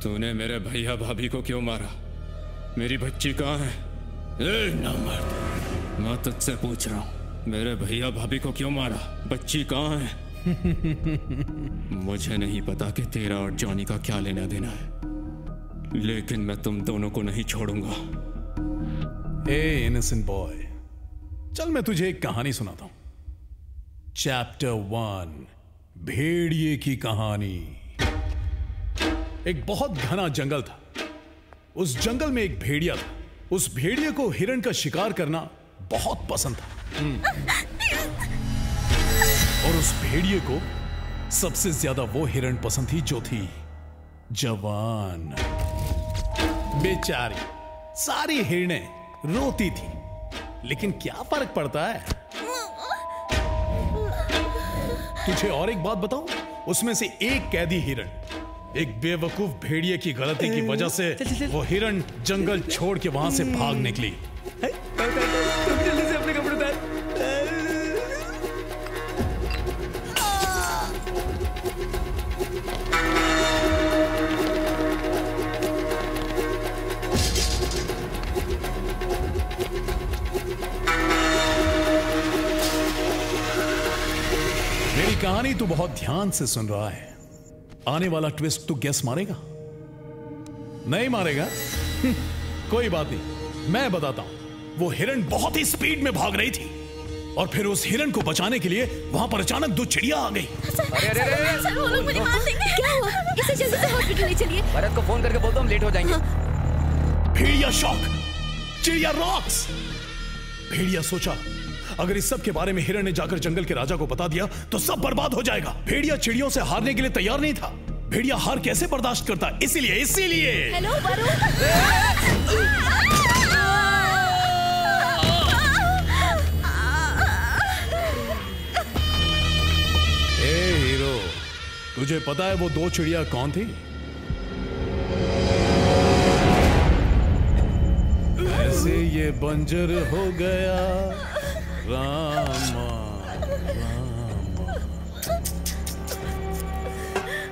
Speaker 3: तूने मेरे भैया भाभी को क्यों मारा? मेरी बच्ची कहाँ है? ए नामर्द, मैं तुझसे पूछ रहा हूँ, मेरे भैया भाभी को क्यों मारा? बच्ची कहाँ है? मुझे नहीं पता कि तेरा और जॉनी का क्या लेना देना है, लेकिन मैं तुम दोनों को नहीं छोड़ूंगा।
Speaker 13: ए इनोसेंट बॉय, चल मैं तुझे एक कहानी सुनाता हूं। चैप्टर 1, भेड़िए की कहानी। एक बहुत घना जंगल था। उस जंगल में एक भेड़िया था। उस भेड़िए को हिरण का शिकार करना बहुत पसंद था। और उस भेड़िए को सबसे ज्यादा वो हिरण पसंद थी जो थी जवान। बेचारी सारी हिरणें रोती थी, लेकिन क्या फर्क पड़ता है? तुझे और एक बात बताऊं, उसमें से एक कैदी हिरण एक बेवकूफ भेड़िए की गलती की वजह से वो हिरण जंगल छोड़ के वहां से भाग निकली।
Speaker 4: जल्दी से अपने कपड़े उतार।
Speaker 13: मेरी कहानी तू बहुत ध्यान से सुन रहा है। आने वाला ट्विस्ट तू गेस मारेगा? नहीं मारेगा? कोई बात नहीं, मैं बताता हूं। वो हिरण बहुत ही स्पीड में भाग रही थी और फिर उस हिरण को बचाने के लिए वहां पर अचानक 2 चिड़िया आ गई।
Speaker 20: सर, वो लोग मुझे मार देंगे। क्या हुआ? इसे जल्दी से हॉस्पिटल ले चलिए।
Speaker 4: भरत को फोन करके बोल दो, हम लेट हो जाएंगे।
Speaker 13: भेड़िया शॉक, चिड़िया रॉक्स। भेड़िया सोचा, अगर इस सब के बारे में हिरण ने जाकर जंगल के राजा को बता दिया तो सब बर्बाद हो जाएगा। भेड़िया चिड़ियों से हारने के लिए तैयार नहीं था। भेड़िया हार कैसे बर्दाश्त करता? इसीलिए
Speaker 20: हेलो वरुण।
Speaker 13: ए हीरो, तुझे पता है वो 2 चिड़िया कौन थी? ऐसे ये बंजर हो गया रामा, रामा।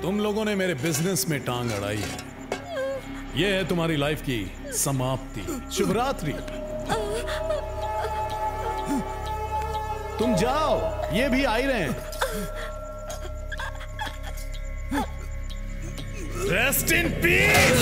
Speaker 13: तुम लोगों ने मेरे बिजनेस में टांग अड़ाई है। ये है तुम्हारी लाइफ की समाप्ति। शुभ रात्रि। तुम जाओ, ये भी आ ही रहे हैं। Rest in peace.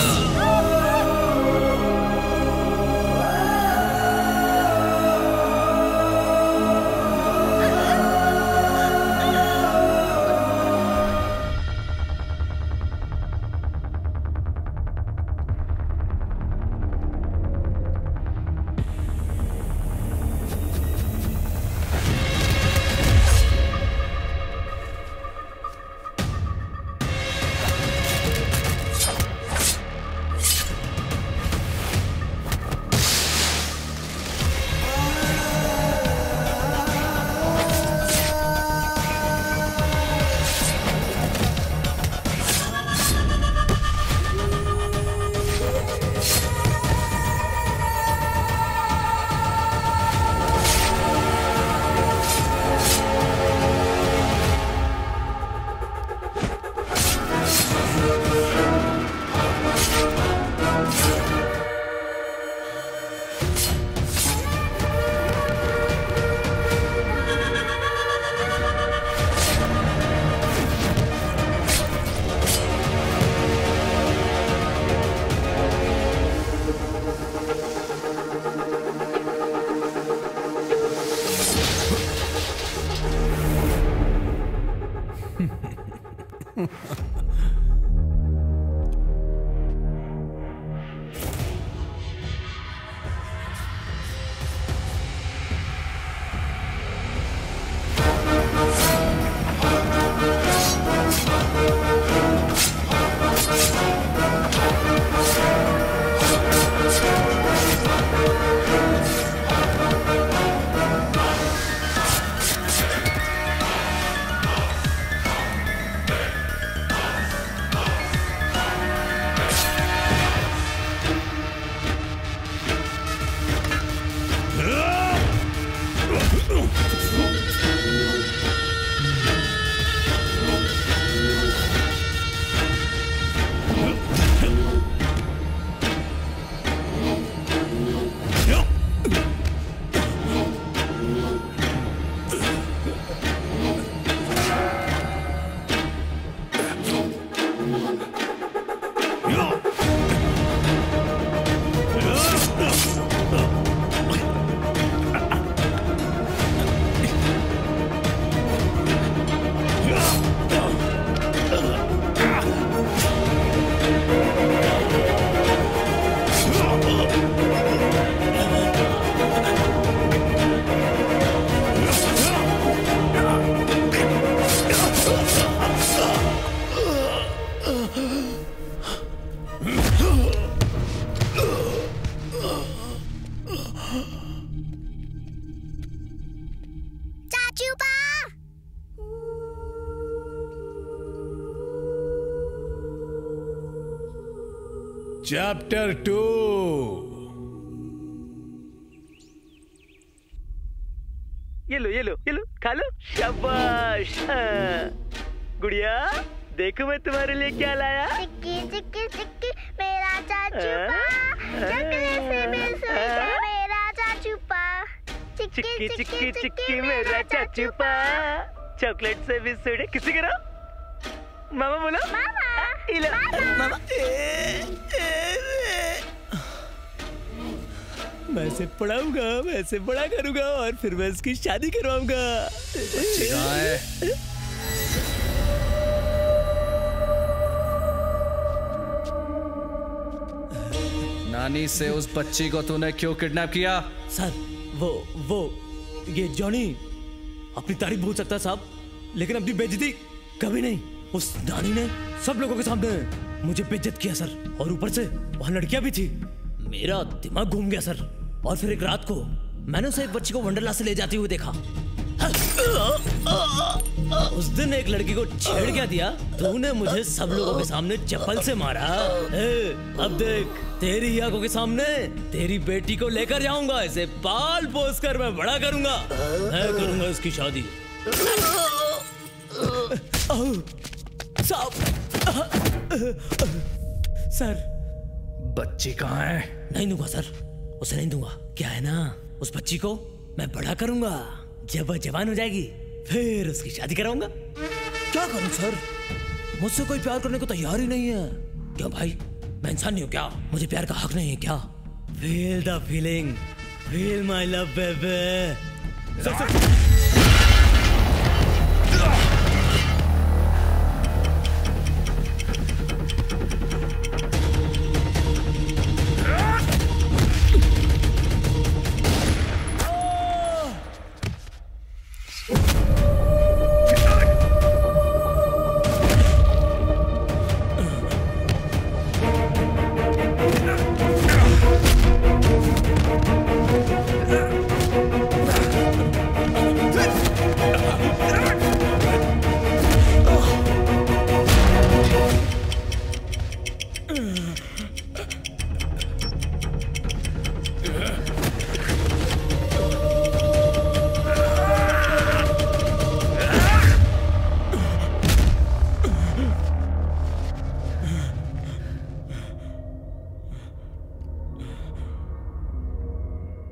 Speaker 13: चैप्टर 2।
Speaker 4: ये लो खा लो। शाबाश। गुड़िया देखो मैं तुम्हारे लिए क्या लाया।
Speaker 9: चिक्की चिक्की चिक्की मेरा चाचू पा, चॉकलेट से भी स्वीट है मेरा चाचू पा।
Speaker 4: चिक्की चिक्की चिक्की मेरा चाचू पा, चॉकलेट से भी स्वीट है। किसी करो मामा बोलो। मामा। मैं इसे पढ़ाऊंगा, मैं इसे बड़ा करूंगा और फिर मैं इसकी शादी करवाऊंगा।
Speaker 5: नानी से उस बच्ची को तूने क्यों किडनैप किया?
Speaker 15: सर वो ये जॉनी अपनी तारीफ भूल सकता साहब, लेकिन अपनी बेइज्जती कभी नहीं। उस नानी ने सब लोगों के सामने मुझे बेइज्जत किया सर, और ऊपर से वहाँ लड़कियां भी थी। मेरा दिमाग घूम गया सर। और फिर एक रात को मैंने उसे एक बच्ची को वंडरला से ले जाती हुई देखा। उस दिन एक लड़की को छेड़ क्या दिया तूने, मुझे सब लोगों के सामने चप्पल से मारा। अब देख तेरी ही आंखों के सामने तेरी बेटी को लेकर जाऊंगा, इसे पाल पोस कर मैं बड़ा करूंगा, मैं करूंगा इसकी शादी। सर
Speaker 5: बच्ची कहाँ है?
Speaker 15: नहीं दूंगा सर, उसे नहीं दूंगा। क्या है ना, उस बच्ची को मैं बड़ा करूंगा, जब वह जवान हो जाएगी फिर उसकी शादी कराऊंगा। क्या करूं सर, मुझसे कोई प्यार करने को तैयार ही नहीं है। क्यों भाई, मैं इंसान नहीं हूं क्या? मुझे प्यार का हक नहीं है क्या? Feel the feeling, feel my love baby.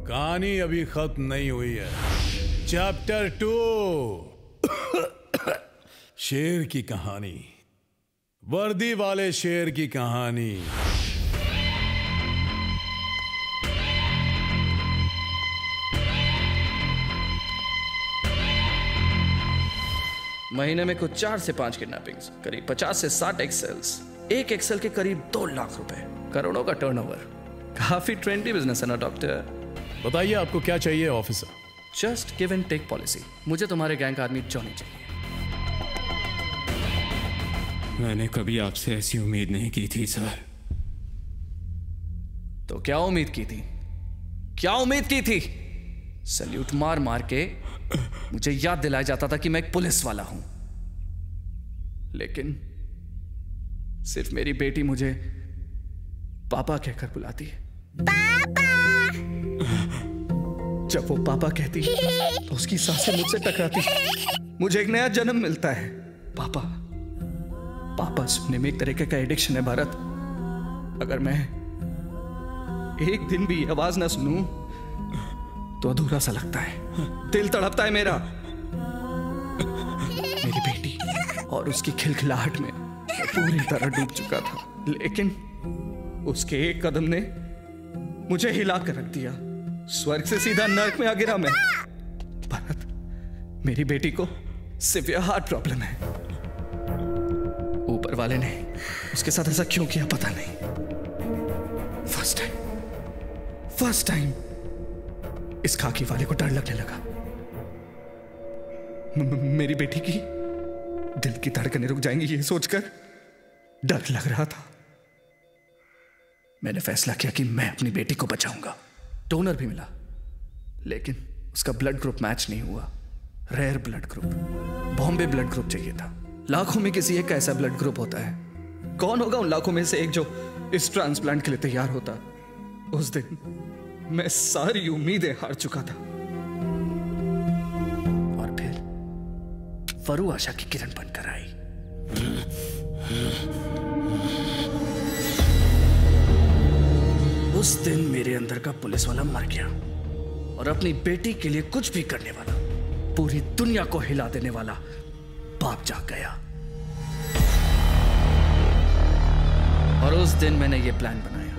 Speaker 13: कहानी अभी खत्म नहीं हुई है। चैप्टर 2, शेर की कहानी, वर्दी वाले शेर की कहानी।
Speaker 5: महीने में कुछ 4 से 5 किडनैपिंग्स, करीब 50 से 60 एक्सेल्स, एक एक्सेल के करीब 2 लाख रुपए, करोड़ों का टर्नओवर। काफी ट्रेंडी बिजनेस है ना डॉक्टर?
Speaker 13: बताइए आपको क्या चाहिए officer?
Speaker 5: Just give and take policy. मुझे तुम्हारे गैंग का आदमी जॉनी चाहिए।
Speaker 3: मैंने कभी आपसे ऐसी उम्मीद नहीं की थी सर।
Speaker 5: तो क्या उम्मीद की थी? क्या उम्मीद की थी? सैल्यूट मार मार के मुझे याद दिलाया जाता था कि मैं एक पुलिस वाला हूं, लेकिन सिर्फ मेरी बेटी मुझे पापा कहकर बुलाती है। जब वो पापा कहती तो उसकी सांसें मुझसे टकराती, मुझे एक नया जन्म मिलता है। पापा पापा सुनने में एक तरीके का एडिक्शन है भारत। अगर मैं एक दिन भी आवाज ना सुनूं तो अधूरा सा लगता है, दिल तड़पता है मेरा। मेरी बेटी और उसकी खिलखिलाहट में मैं पूरी तरह डूब चुका था, लेकिन उसके एक कदम ने मुझे हिला कर रख दिया। स्वर्ग से सीधा नर्क में आ गिरा मैं। भारत, मेरी बेटी को सिवियर हार्ट प्रॉब्लम है। ऊपर वाले ने उसके साथ ऐसा क्यों किया पता नहीं। फर्स्ट टाइम इस खाकी वाले को डर लगने लगा। मेरी बेटी की दिल की धड़कनें रुक जाएंगी ये सोचकर डर लग रहा था। मैंने फैसला किया कि मैं अपनी बेटी को बचाऊंगा। डोनर भी मिला, लेकिन उसका ब्लड ग्रुप मैच नहीं हुआ। Rare blood group, Bombay blood group चाहिए था। लाखों में किसी एक का ऐसा ब्लड ग्रुप होता है। कौन होगा उन लाखों में से एक जो इस ट्रांसप्लांट के लिए तैयार होता, उस दिन मैं सारी उम्मीदें हार चुका था। और फिर वरु आशा की किरण बनकर आई। उस दिन मेरे अंदर का पुलिस वाला मर गया और अपनी बेटी के लिए कुछ भी करने वाला, पूरी दुनिया को हिला देने वाला बाप जाग गया। और उस दिन मैंने ये प्लान बनाया।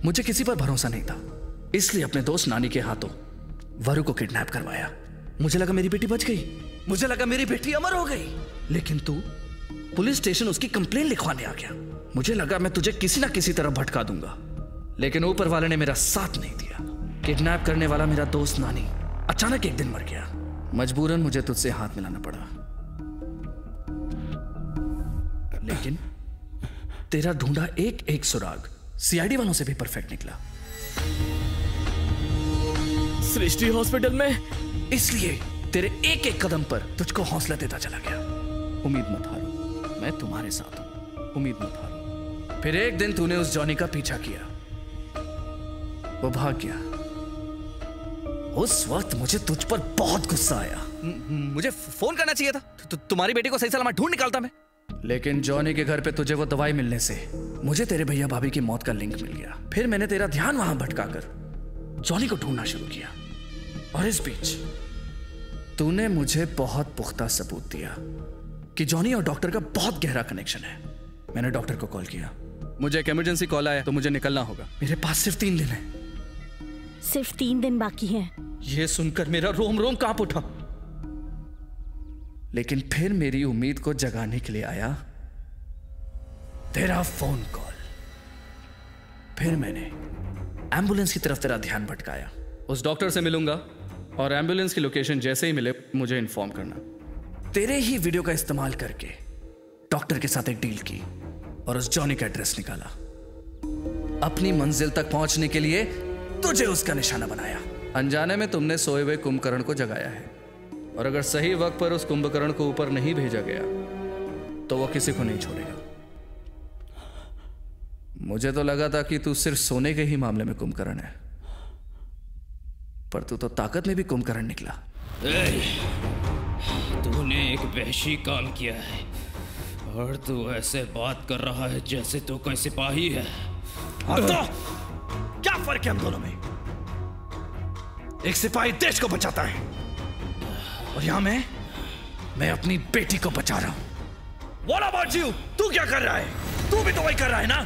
Speaker 5: मुझे किसी पर भरोसा नहीं था, इसलिए अपने दोस्त नानी के हाथों वरु को किडनैप करवाया। मुझे लगा मेरी बेटी बच गई, मुझे लगा मेरी बेटी अमर हो गई। लेकिन तू पुलिस स्टेशन उसकी कंप्लेन लिखवाने आ गया। मुझे लगा मैं तुझे किसी ना किसी तरह भटका दूंगा, लेकिन ऊपर वाले ने मेरा साथ नहीं दिया। किडनैप करने वाला मेरा दोस्त नानी अचानक एक दिन मर गया। मजबूरन मुझे तुझसे हाथ मिलाना पड़ा, लेकिन तेरा ढूंढा एक एक सुराग सीआईडी वालों से भी परफेक्ट निकला। सृष्टि हॉस्पिटल में, इसलिए तेरे एक एक कदम पर तुझको हौसला देता चला गया। उम्मीद मत हारो, मैं तुम्हारे साथ हूं, उम्मीद मत हारो। फिर एक दिन तूने उस जॉनी का पीछा किया, वो भाग गया। उस वक्त मुझे तुझ पर बहुत गुस्सा आया। मुझे फोन करना चाहिए था, तुम्हारी बेटी को सही सलामत ढूंढ निकालता मैं। लेकिन जॉनी के घर पे तुझे वो दवाई मिलने से मुझे तेरे भैया भाभी की मौत का लिंक मिल गया। फिर मैंने तेरा ध्यान वहां भटकाकर जॉनी को ढूंढना शुरू किया, और इस बीच तूने मुझे बहुत पुख्ता सबूत दिया कि जॉनी और डॉक्टर का बहुत गहरा कनेक्शन है। मैंने डॉक्टर को कॉल किया, मुझे एक इमरजेंसी कॉल आया तो मुझे निकलना होगा। मेरे पास सिर्फ 3 दिन है।
Speaker 6: सिर्फ 3 दिन बाकी हैं।
Speaker 5: यह सुनकर मेरा रोम रोम कांप उठा, लेकिन फिर मेरी उम्मीद को जगाने के लिए आया तेरा फोन कॉल। फिर मैंने एम्बुलेंस की तरफ तेरा ध्यान भटकाया। उस डॉक्टर से मिलूंगा और एम्बुलेंस की लोकेशन जैसे ही मिले मुझे इन्फॉर्म करना। तेरे ही वीडियो का इस्तेमाल करके डॉक्टर के साथ एक डील की और उस जॉनी का एड्रेस निकाला। अपनी मंजिल तक पहुंचने के लिए तुझे उसका निशाना बनाया। अनजाने में तुमने सोए हुए कुंभकर्ण को जगाया है, और अगर सही वक्त पर उस कुंभकर्ण को ऊपर नहीं भेजा गया तो वो किसी को नहीं छोड़ेगा। मुझे तो लगा था कि तू सिर्फ सोने के ही मामले में कुंभकर्ण है, पर तू तो ताकत में भी कुंभकर्ण निकला।
Speaker 3: तूने एक वहशी काम किया है और तू ऐसे बात कर रहा है जैसे तू कोई सिपाही है।
Speaker 5: तो क्या फर्क है हम दोनों में? एक सिपाही देश को बचाता है और यहां मैं अपनी बेटी को बचा रहा हूं। What about you? तू क्या कर रहा है? तू भी तो वही कर रहा है ना?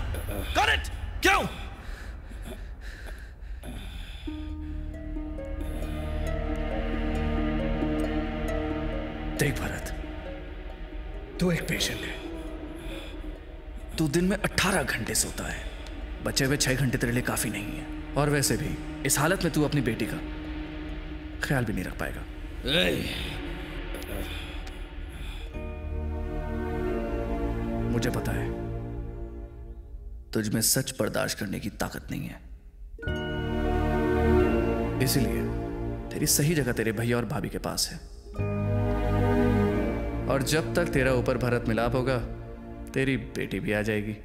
Speaker 5: Correct? क्यों? देख भरत, तू एक पेशेंट है। तू दिन में 18 घंटे सोता है, बचे हुए 6 घंटे तेरे लिए काफी नहीं है। और वैसे भी इस हालत में तू अपनी बेटी का ख्याल भी नहीं रख पाएगा। मुझे पता है तुझ में सच बर्दाश्त करने की ताकत नहीं है, इसीलिए तेरी सही जगह तेरे भैया और भाभी के पास है। और जब तक तेरा ऊपर भरत मिलाप होगा तेरी बेटी भी आ जाएगी।